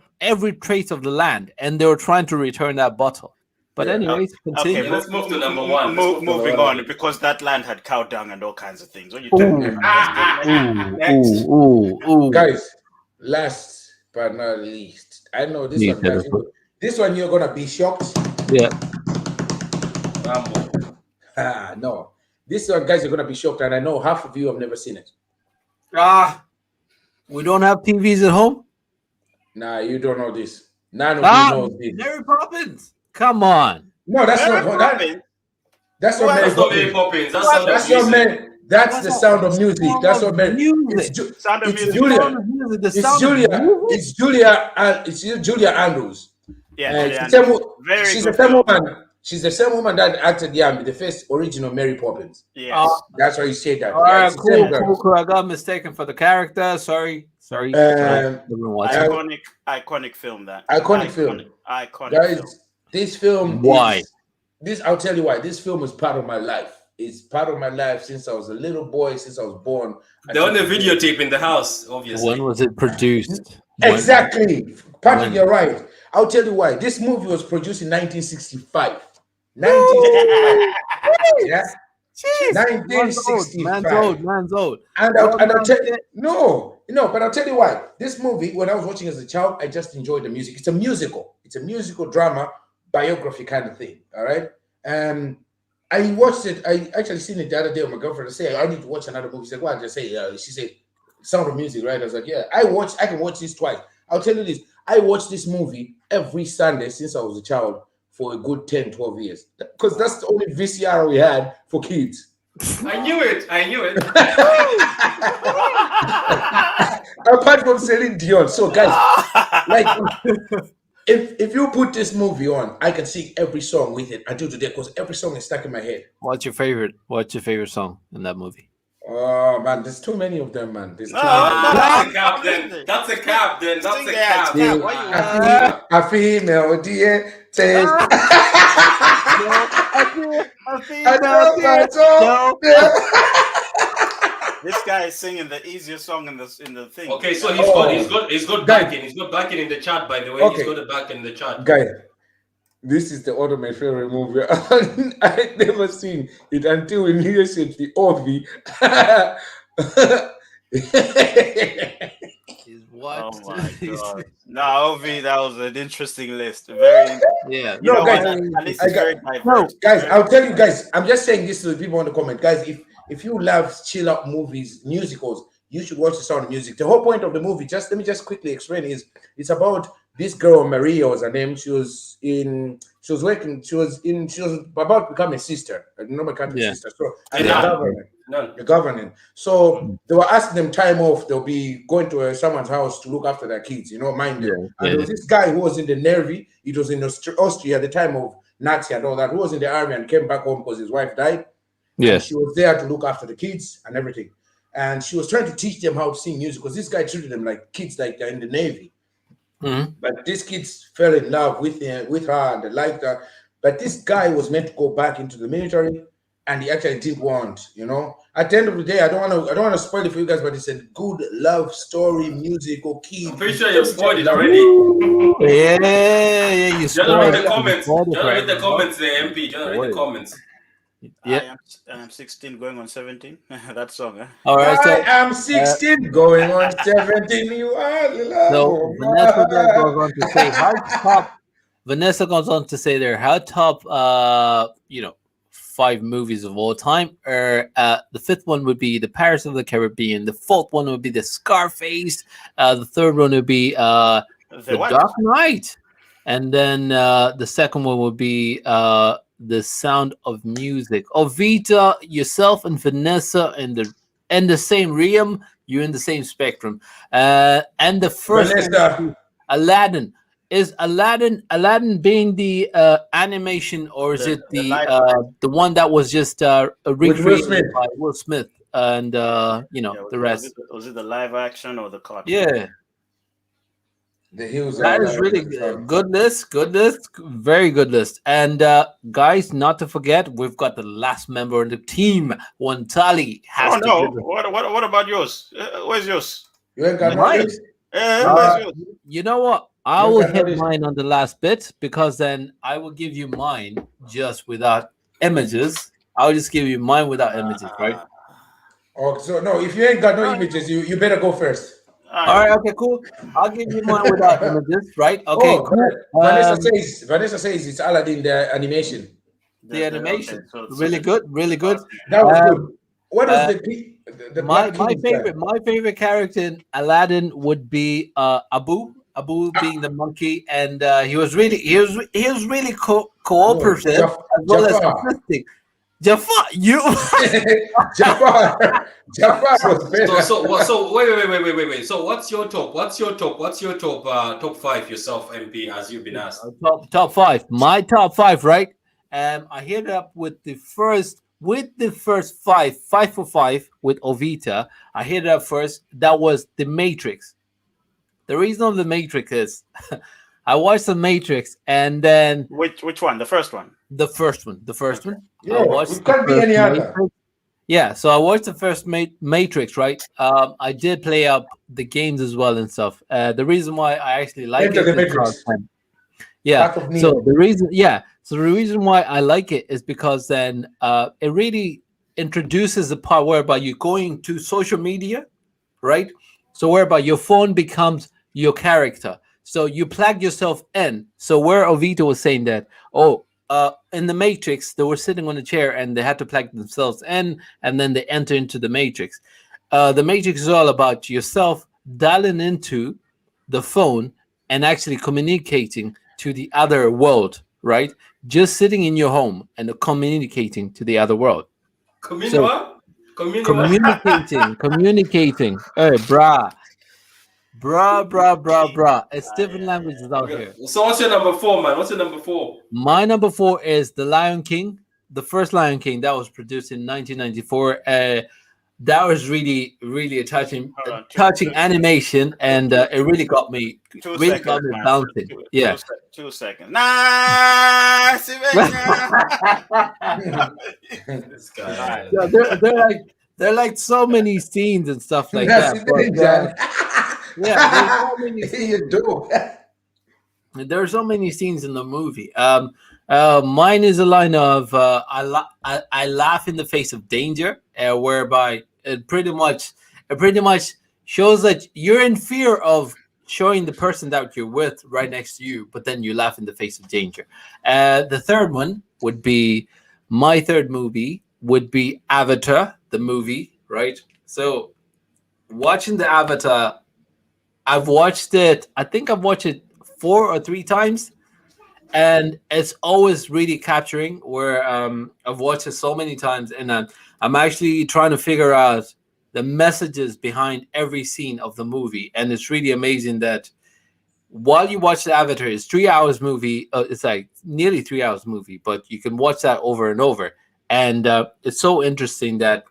trace of the land, and they were trying to return that bottle. But anyways, continue. Okay, let's move to number 1. Moving on, because that land had cow dung and all kinds of things. What you guys, last but not least, I know this one. Guys, this one you're gonna be shocked. Yeah. No, this one, guys, you're gonna be shocked, and I know half of you have never seen it. We don't have TVs at home. Nah, you don't know this. None of you know this. Mary Poppins. Come on. No, that's not Poppins. That's not Mary Poppins. That's not Mary. That's the Sound of Music. That's what Mary. It's Julia. It's Julia Andrews. Yeah, she's the same woman that acted the first original Mary Poppins. Yeah, that's why you say that. All right, cool. I got mistaken for the character. Sorry. Iconic film. That iconic film. Guys, this film. Why? I'll tell you why. This film is part of my life. It's part of my life since I was a little boy, since I was born. They're on the videotape in the house, obviously. When was it produced? Exactly. Patrick, you're right. I'll tell you why. This movie was produced in 1965. 1965. Yeah. Jeez, 1965. Man's old. And I'll tell you, but I'll tell you why. This movie, when I was watching as a child, I just enjoyed the music. It's a musical. It's a musical drama, biography kind of thing. All right. I watched it. I actually seen it the other day with my girlfriend. I said, I need to watch another movie. She said, "What?" I just say, she said, Sound of Music, right? I was like, yeah. I can watch this twice. I'll tell you this. I watched this movie every Sunday since I was a child for a good 10, 12 years. Because that's the only VCR we had for kids. I knew it. Apart from Celine Dion. So guys, like if you put this movie on, I can sing every song with it until today because every song is stuck in my head. What's your favorite song in that movie? Oh man, there's too many of them, man. There's too many. That's a cap then. That's a cap. A female dear taste. This guy is singing the easiest song in the thing. Okay, so he's got backing. He's got backing in the chat, by the way. Okay. He's got the backing in the chat. Guys, this is the one of my favorite movie. I never seen it until we listened to the OV. What? Oh my god! No, OV, that was an interesting list. Very, Yeah. No, guys, at least it's very diverse. Guys, I'll tell you guys. I'm just saying this to the people in the comment, guys. If you love chill out movies, musicals, you should watch The Sound of Music. The whole point of the movie, let me just quickly explain, is it's about this girl, Maria was her name. She was about to become a sister, a normal country sister. So the government. So they were asking them time off. They'll be going to someone's house to look after their kids, mind them. And there was this guy who was in the Navy. It was in Austria at the time of Nazi and all that. Who was in the army and came back home because his wife died. Yes. She was there to look after the kids and everything. And she was trying to teach them how to sing music because this guy treated them like kids, like they're in the Navy. Mm-hmm. But these kids fell in love with her and they liked her. But this guy was meant to go back into the military and he actually didn't want, At the end of the day, I don't want to spoil it for you guys, but it's a good love story, musical key. I'm pretty sure you've spoiled it already. Yeah, you spoiled the comments. Read the comments there, MP. Read the comments. Yeah. I am 16 going on 17. That song, huh? All right. So, I am 16 going on 17. You are the love. So Vanessa goes on to say how top. Vanessa goes on to say there how top 5 movies of all time. Or the fifth one would be the Pirates of the Caribbean. The fourth one would be the Scarface. The third one would be the Dark Knight. And then the second one would be The Sound of Music. Ovita, yourself and Vanessa in the same realm. You're in the same spectrum. And the first one, Aladdin. Is Aladdin being the animation, or is it the one that was just recreated by Will Smith and the rest? Was it the live action or the cartoon? Yeah. That is really good list. Very good list. And guys, not to forget, we've got the last member of the team. Wantali has What about yours? Where's yours? You ain't got mine. Where's yours? You know what? I will hit mine on the last bit because then I will give you mine just without images. I'll just give you mine without images, right? Oh, so no, if you ain't got no images, you better go first. All right, okay, cool. I'll give you mine without images, right? Okay, cool. Vanessa says it's Aladdin, the animation. The animation. Okay. Really good. That was good. What was my favorite character in Aladdin would be Abu being the monkey, and he was really cooperative as well as assisting. Jafar, you. Jafar was better. So wait. So what's your top? Top 5 yourself, MP, as you've been asked. Top 5. My top 5, right? I hit up with the first 5 for 5 with Ovita. I hit it up first. That was The Matrix. The reason of The Matrix is I watched The Matrix and then which one? The first one. The first one. Yeah, it can't be any other. Yeah, so I watched the first Matrix, right? I did play up the games as well and stuff. The reason why I actually like it is because, So the reason why I like it is because then it really introduces the part whereby you're going to social media, right? So whereby your phone becomes your character. So you plug yourself in. So where Ovita was saying that, in the Matrix, they were sitting on a chair and they had to plug themselves in, and then they enter into the Matrix. The Matrix is all about yourself dialing into the phone and actually communicating to the other world, right? Just sitting in your home and communicating to the other world. Communicating. Hey, brah. It's different languages out here. So what's your number 4, man? What's your number 4? My number 4 is The Lion King, the first Lion King that was produced in 1994. That was really a touching animation, and it really got me bouncing. Yeah. 2 seconds. Nice. This guy. Yeah, they're like so many scenes and stuff like that. There are so many scenes in the movie. Mine is a line of I laugh in the face of danger, whereby it pretty much shows that you're in fear of showing the person that you're with right next to you, but then you laugh in the face of danger. The third one would be my third movie would be Avatar, the movie, right? So watching the Avatar, I've watched it. I think I've watched it 4 or 3 times, and it's always really capturing. Where I've watched it so many times, and I'm actually trying to figure out the messages behind every scene of the movie, and it's really amazing that while you watch the Avatar, it's 3 hours movie. It's like nearly 3 hours movie, but you can watch that over and over, and it's so interesting that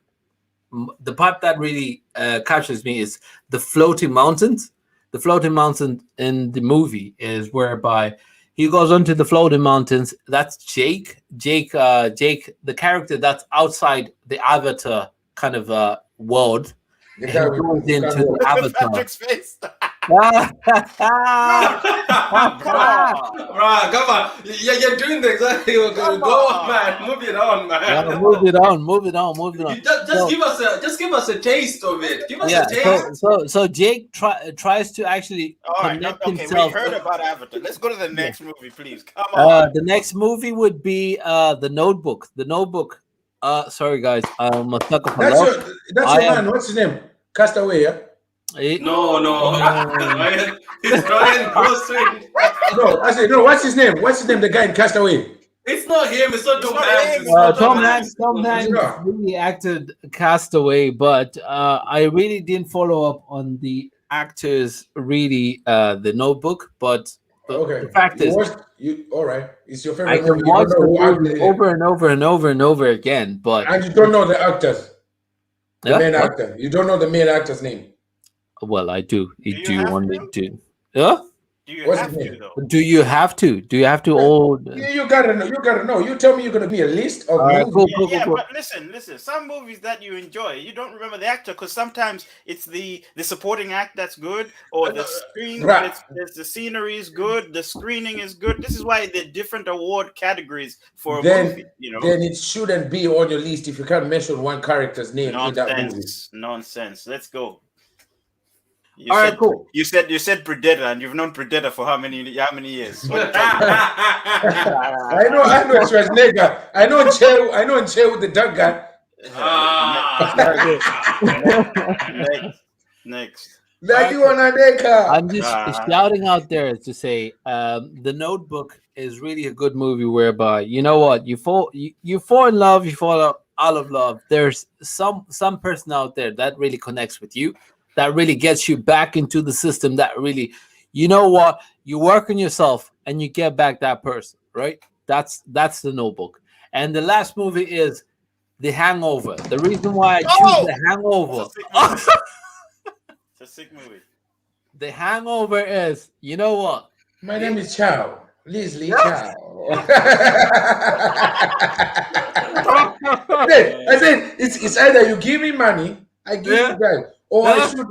the part that really captures me is the floating mountains. The floating mountain in the movie is whereby he goes onto the floating mountains. That's Jake, the character that's outside the Avatar kind of world. He goes into the Avatar. Patrick's face. Ah, Right, come on. Yeah, you're doing the exactly. Go on, man. Move it on, man. yeah, move it on. Just give us a taste of it. Give us a taste. So Jake tries to actually connect himself. We heard about Avatar. Let's go to the next movie, please. Come on. The next movie would be The Notebook. The Notebook. Sorry guys, I'm a sucker for love. That's your man. What's his name? Castaway, yeah? No. It's Ryan Gosling. No, I said no. What's his name? The guy in Castaway? It's not him. It's not Tom Hanks. Tom Hanks really acted Castaway, but I really didn't follow up on the actors really The Notebook. But the fact is, all right. It's your favorite. I can watch the movie over and over and over and over again, but and you don't know the actors. The main actor. You don't know the main actor's name. Well, I do. Do you want me to? Yeah. Do you have to? Do you have to? Oh, you gotta know. You tell me you're gonna be a list of movies. Cool. But listen. Some movies that you enjoy, you don't remember the actor because sometimes it's the supporting act that's good, or the screen, the scenery is good, the screening is good. This is why there are different award categories for a movie. Then it shouldn't be on your list if you can't mention one character's name in that movie. Nonsense. Let's go. All right, cool. You said Predator, and you've known Predator for how many years? I know Schwarzenegger. I know Che with the duck guy. Next. I'm just shouting out there to say The Notebook is really a good movie whereby you know what you fall in love, you fall out of love. There's some person out there that really connects with you, that really gets you back into the system, that really, you know what, you work on yourself and you get back that person, right? That's The Notebook. And the last movie is The Hangover. The reason why I choose The Hangover. It's a sick movie. The Hangover is, you know what? My name is Chow. Leslie Chow. I said it's either you give me money, I give you guys. Or I should,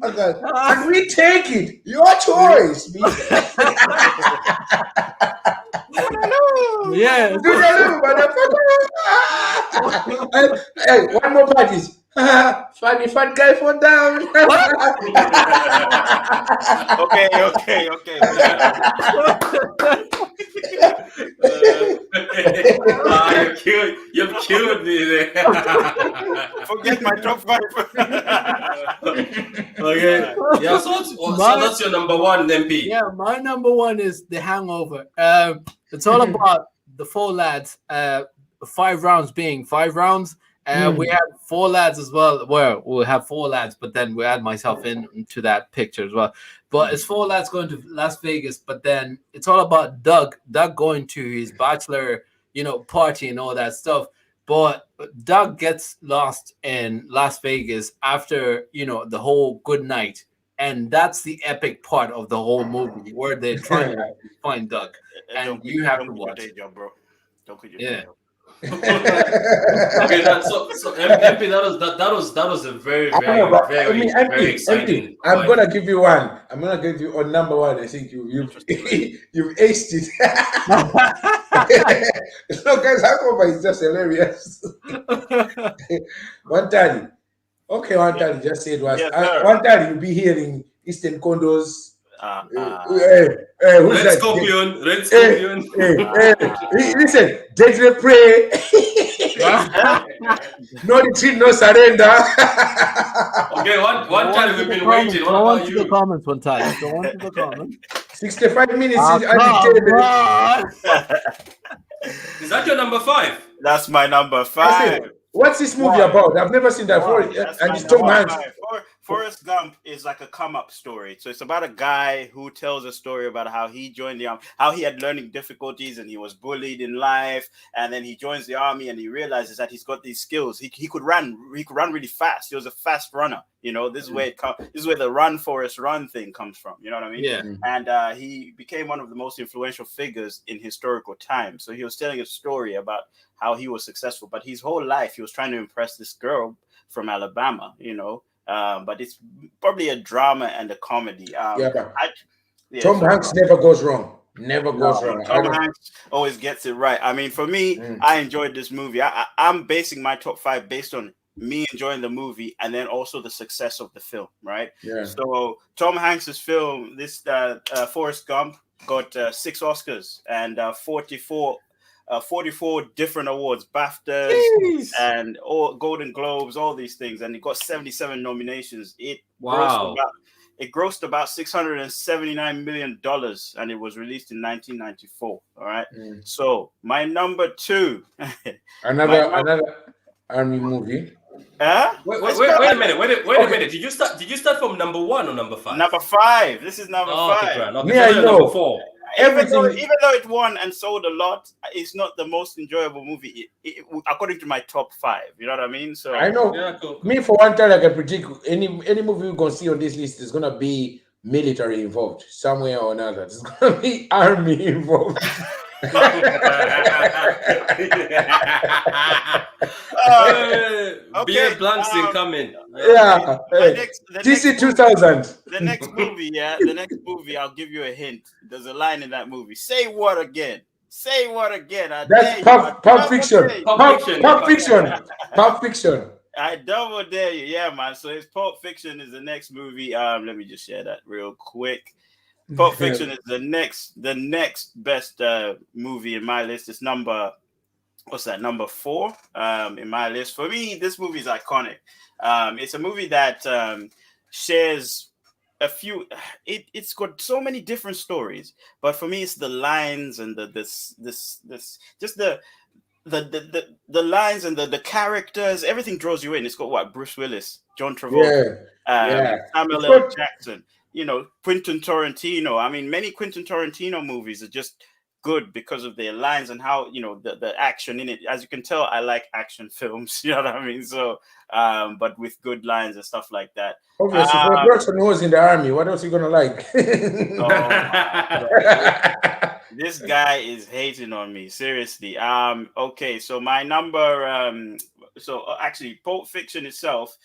and we take it. Your choice. Yeah. Hey, one more parties. Funny fat guy for down. Okay. You've killed me there. Forget my top 5. Okay. Yeah. So that's your number one, MP. Yeah, my number one is The Hangover. It's all about the four lads. 5 rounds being 5 rounds. We have 4 lads as well. Well, we have 4 lads, but then we add myself into that picture as well. But it's 4 lads going to Las Vegas. But then it's all about Doug going to his bachelor, party and all that stuff. But Doug gets lost in Las Vegas after, the whole good night. And that's the epic part of the whole movie where they're trying to find Doug. And you have to watch it. Bro. Don't quit your day job. Okay, so MP, that was a very exciting. I'm gonna give you one. I'm gonna give you on number one. I think you've aced it. No, guys, Hangover is just hilarious. One time, just said was one time you'll be hearing Eastern Condos. Red Scorpion. Listen, Deadly Prey. No retreat, no surrender. Okay, one time we've been waiting. What about you? The comments one time. Go on to the comments. 65 minutes. Is that your number 5? That's my number 5. What's this movie about? I've never seen that before. And it's Tom Hanks. Forrest Gump is like a come-up story. So it's about a guy who tells a story about how he joined the army, how he had learning difficulties and he was bullied in life, and then he joins the army and he realizes that he's got these skills. He could run really fast. He was a fast runner. This is where this is where the run Forrest run thing comes from. You know what I mean? Yeah. And he became one of the most influential figures in historical time. So he was telling a story about how he was successful, but his whole life he was trying to impress this girl from Alabama. But it's probably a drama and a comedy. Tom Hanks never goes wrong. Never goes wrong. Tom Hanks always gets it right. I mean, for me, I enjoyed this movie. I'm basing my top 5 based on me enjoying the movie and then also the success of the film, right? Yeah. So Tom Hanks's film, this Forrest Gump, got 6 Oscars and 44 different awards, BAFTAs and all Golden Globes, all these things, and it got 77 nominations. It grossed about $679 million, and it was released in 1994. All right. So my number 2, another army movie. Wait a minute. Did you start from number 1 or number 5? Number 5. This is number 5. Okay, I know. Number 4. Even though it won and sold a lot, it's not the most enjoyable movie according to my top 5. You know what I mean? So I know. Yeah, cool. Me, for one time, I can predict any movie we're gonna see on this list is gonna be military involved somewhere or another. There's gonna be army involved. Beer blanks incoming. Yeah. DC 2000. The next movie, I'll give you a hint. There's a line in that movie. Say what again? Say what again? That's Pulp Fiction. Pulp Fiction. I double dare you. Yeah, man. So it's Pulp Fiction is the next movie. Let me just share that real quick. Pulp Fiction is the next best movie in my list. It's number 4 in my list. For me, this movie is iconic. It's a movie that shares a few. It's got so many different stories, but for me, it's the lines and the lines and the characters. Everything draws you in. It's got Bruce Willis, John Travolta, Samuel L. Jackson. Quentin Tarantino. I mean, many Quentin Tarantino movies are just good because of their lines and how, the action in it. As you can tell, I like action films, you know what I mean? So, but with good lines and stuff like that. Obviously, for a person who was in the army, what else are you going to like? This guy is hating on me, seriously. Okay, so my number, actually, Pulp Fiction itself,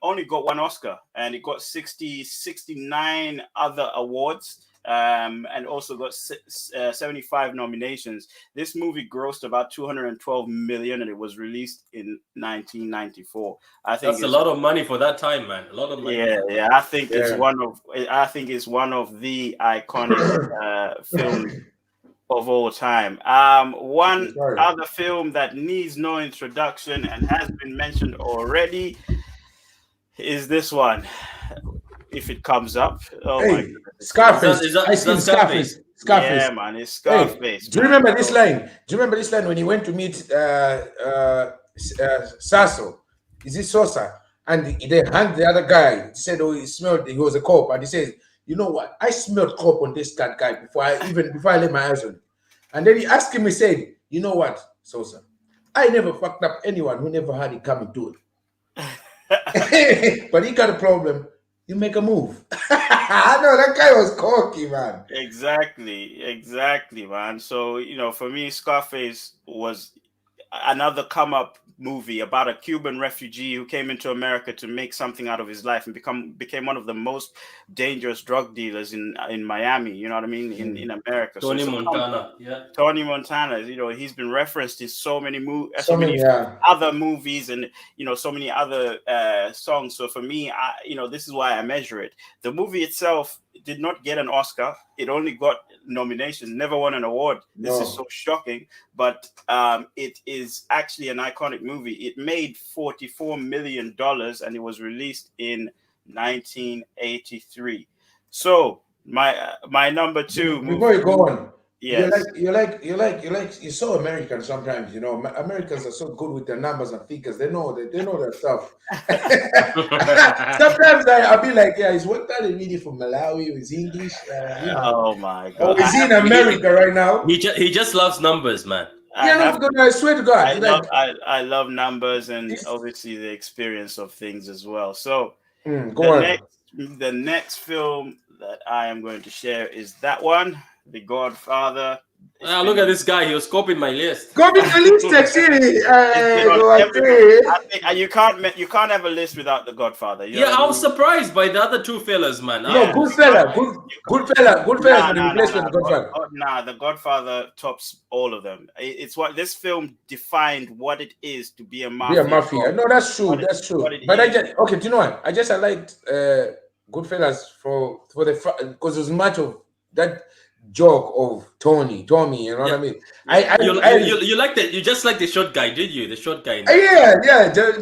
only got 1 Oscar, and it got 69 other awards, and also got 75 nominations. This movie grossed about $212 million, and it was released in 1994. I think that's a lot of money for that time, man. A lot of money. Yeah. I think it's one of the iconic films of all time. One other film that needs no introduction and has been mentioned already is this one. if it comes up. Oh Hey, my goodness. Scarface. Is that I seen Scarface. Scarface. Yeah, man, it's Scarface. Hey, do you remember this line? Do you remember this line when he went to meet Sasso? Is it Sosa? And they hung the other guy. He said, "Oh, he smelled. He was a cop." And he says, "You know what? I smelled cop on this guy before I laid my eyes on him." And then he asked him. He said, "You know what, Sosa? I never fucked up anyone who never had it coming to it. But he got a problem. You make a move." I know that guy was cocky, man. Exactly, man. So, for me, Scarface was another come-up movie about a Cuban refugee who came into America to make something out of his life and became one of the most dangerous drug dealers in Miami. You know what I mean? In America. Tony Montana. Yeah. Tony Montana. He's been referenced in so many other movies and so many other songs. So for me, this is why I measure it. The movie itself did not get an Oscar. It only got nominations, never won an award. This is so shocking, but it is actually an iconic movie. It made $44 million and it was released in 1983. So my number two movie. Before you go on, yes. you're so American sometimes. Americans are so good with their numbers and figures. They know their stuff. Sometimes I'll be like, yeah, is what that really from Malawi? Is English? Oh my God! Oh, is he in America right now? He just loves numbers, man. I swear to God, I love numbers and obviously the experience of things as well. So the next film that I am going to share is that one, The Godfather. Look at this guy. He was copying my list. Copy the list, actually. I think you can't have a list without The Godfather. I was surprised by the other two fellas, man. No, Goodfellas. Goodfellas replaced The Godfather. The Godfather tops all of them. It's what this film defined what it is to be a mafia. No, that's true. That's true. But do you know what? I liked Goodfellas for the because there's much of that joke of Tommy, you know what I mean? You liked it. You just like the short guy, did you? The short guy.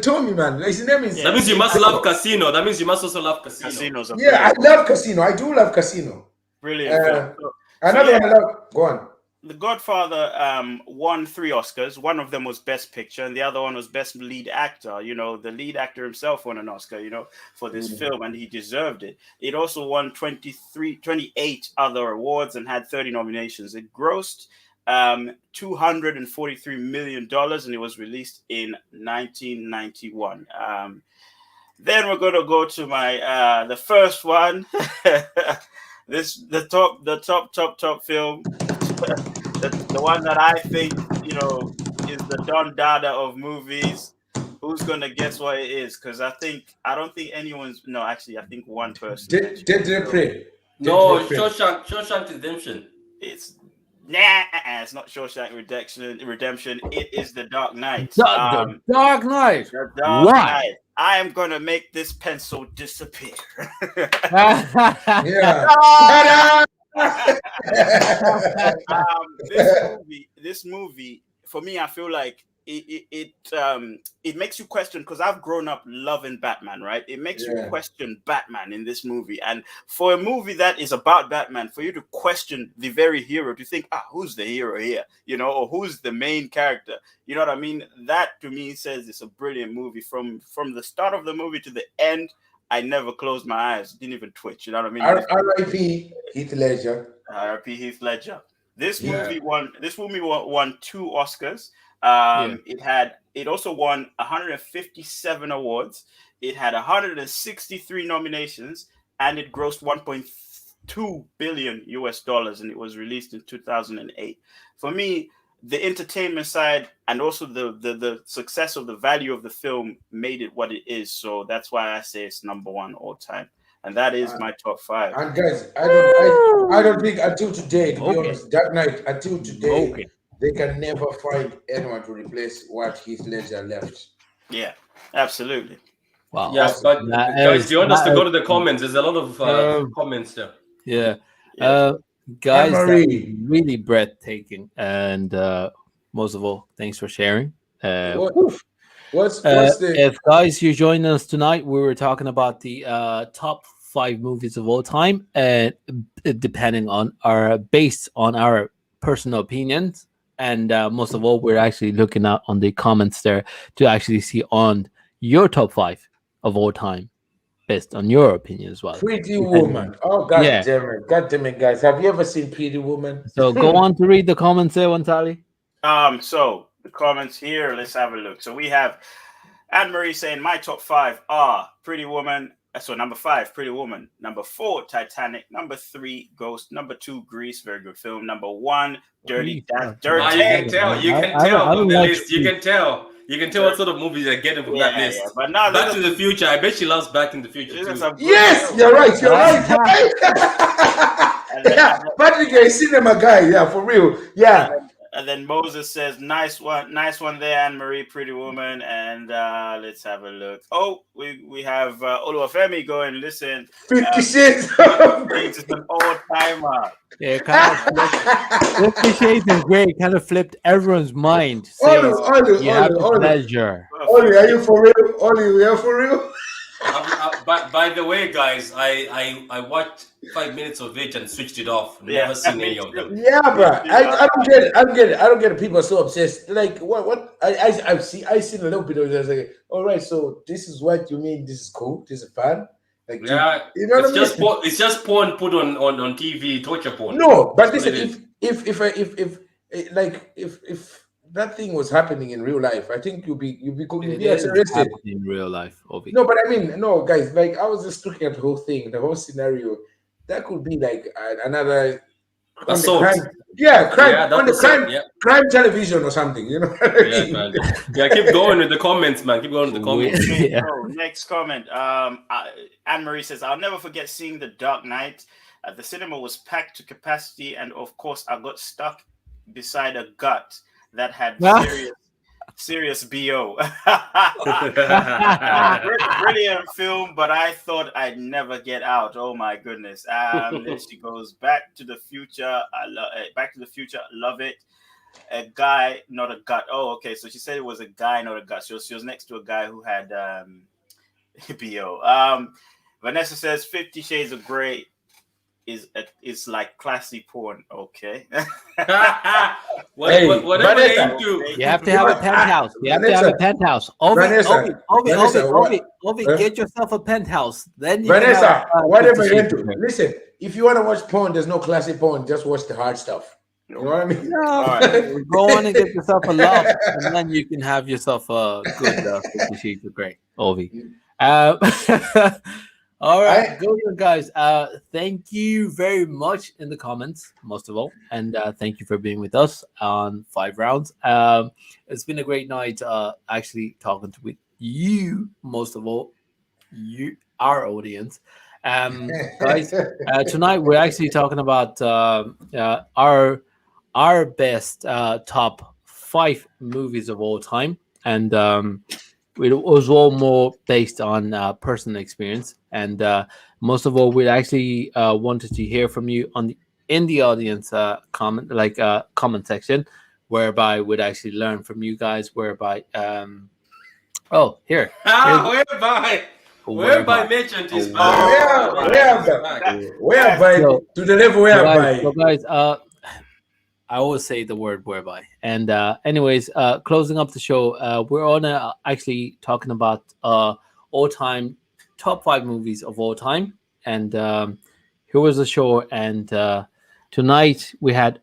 Tommy, man. His name is. That means you must love Casino. That means you must also love Casino. Casinos are I love Casino. I do love Casino. Brilliant. Another one I love. Go on. The Godfather won 3 Oscars. One of them was Best Picture, and the other one was Best Lead Actor. The lead actor himself won an Oscar, for this film, and he deserved it. It also won 28 other awards and had 30 nominations. It grossed $243 million, and it was released in 1991. Then we're going to go to my the first one. The top film. The one that I think, is the Don Dada of movies. Who's gonna guess what it is? Because I don't think anyone's. No, actually, I think one person. No, Shawshank Redemption. It's not Shawshank Redemption. It is The Dark Knight. The Dark Knight. The Dark Knight. I am gonna make this pencil disappear. This movie, for me, I feel like it makes you question, because I've grown up loving Batman, right? It makes you question Batman in this movie, and for a movie that is about Batman, for you to question the very hero, to think, who's the hero here, or who's the main character, you know what I mean? That to me says it's a brilliant movie from the start of the movie to the end. I never closed my eyes, didn't even twitch. You know what I mean? R.I.P. Heath Ledger. R.I.P. Heath Ledger. This movie won 2 Oscars. It also won 157 awards. It had 163 nominations, and it grossed $1.2 billion and it was released in 2008. For me, the entertainment side and also the success of the value of the film made it what it is. So that's why I say it's number 1 all time. And that is my top 5. And guys, I don't think until today, to be honest, Dark Knight, until today, they can never find anyone to replace what Heath Ledger left. Yeah, absolutely. Wow. Yes, but guys, do you want us to go to the comments? There's a lot of comments there. Yeah. Guys, that was really breathtaking. And most of all, thanks for sharing. What's the... If guys, you joined us tonight, we were talking about the top 5 movies of all time, and depending on based on our personal opinions. And most of all, we're actually looking out on the comments there to actually see on your top 5 of all time, based on your opinion as well. Pretty Woman. Oh, God damn it. God damn it, guys. Have you ever seen Pretty Woman? So go on to read the comments there, Wantali. So the comments here, let's have a look. So we have Anne-Marie saying my top 5 are Pretty Woman. So number 5, Pretty Woman. Number 4, Titanic. Number 3, Ghost. Number 2, Grease. Very good film. Number 1, Dirty. That's Dirty. You can tell. You can tell from the list. You can tell. You can tell what sort of movies are getting from that list. But now Back to the Future. I bet she loves Back in the Future too. Yes, you're right. You're right. Yeah, Patrick, a cinema guy. Yeah, for real. Yeah. And then Moses says, nice one there, Anne-Marie, Pretty Woman. And let's have a look. Oh, we have Oluwafemi going, listen. 50 Shades. It's an all-timer. Yeah, kind of 50 Shades of Grey kind of flipped everyone's mind. Oli, pleasure. Oli, are you for real? Oli, we are for real? By the way, guys, I watched 5 minutes of it and switched it off. Never seen any of them. Yeah, bro. I don't get it. I don't get it. People are so obsessed. Like what? I've seen a little bit of it. I was like, all right, so this is what you mean. This is cool. This is fun. Like, yeah, you know what I mean? It's just porn put on TV, torture porn. No, but listen, if that thing was happening in real life, I think you'd be arrested in real life. Obviously. No, but I mean, no, guys. Like I was just looking at the whole thing, the whole scenario. That could be like another assault. Crime television or something. You know what I mean? Man. Yeah, keep going with the comments, man. Keep going with the comments. Yeah. Next comment. Anne-Marie says, "I'll never forget seeing The Dark Knight. The cinema was packed to capacity, and of course, I got stuck beside a gut that had serious BO. Brilliant film, but I thought I'd never get out. Oh my goodness." Then she goes, Back to the Future. I love Back to the Future. Love it. A guy, not a gut. Oh, okay. So she said it was a guy, not a gut. She was next to a guy who had BO. Vanessa says 50 Shades of Grey is like classy porn. Okay. Whatever they do. You have to have a penthouse. You have to have a penthouse. Ovi, get yourself a penthouse. Then you Vanessa, whatever you into. Listen, if you want to watch porn, there's no classy porn. Just watch the hard stuff. You know what I mean? No, right. Go on and get yourself a love, and then you can have yourself a good 50 Shades of Grey. Ovi. All right, good guys. Thank you very much in the comments, most of all, and thank you for being with us on 5Roundz. It's been a great night, actually talking with you, most of all, you, our audience. Guys, tonight we're actually talking about our best top 5 movies of all time, and it was all more based on personal experience, and most of all, we actually wanted to hear from you in the audience comment section, whereby we'd actually learn from you guys. Whereby whereby mentioned is whereby to the level whereby. So guys, I always say the word whereby. And anyways, closing up the show, we're on actually talking about all-time top 5 movies of all time. And here was the show. And tonight we had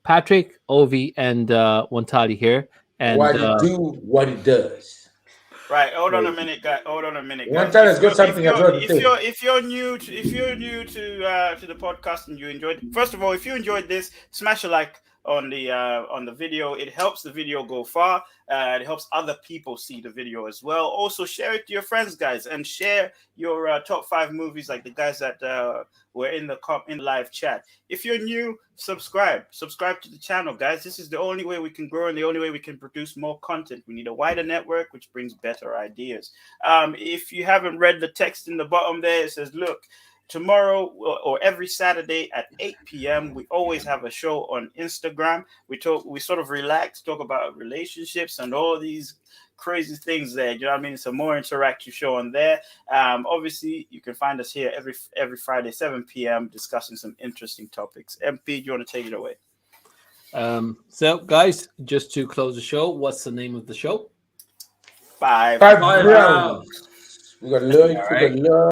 Patrick, Ovi, and Wantali here. And why it do what it does. Right, hold on a minute, guys. Wantali's got something I've heard to say. If you're new to the podcast and you enjoyed, first of all, if you enjoyed this, smash a like on the video. It helps the video go far. It helps other people see the video as well. Also, share it to your friends, guys, and share your top 5 movies, like the guys that were in the live chat. If you're new, subscribe to the channel, guys. This is the only way we can grow and the only way we can produce more content. We need a wider network, which brings better ideas. If you haven't read the text in the bottom there, it says, look, tomorrow or every Saturday at 8 p.m. we always have a show on Instagram. We sort of relax, talk about relationships and all these crazy things there. You know what I mean? It's a more interactive show on there. Obviously, you can find us here every Friday, 7 p.m. discussing some interesting topics. MP, do you want to take it away? So, guys, just to close the show, what's the name of the show? 5 rounds. We got love.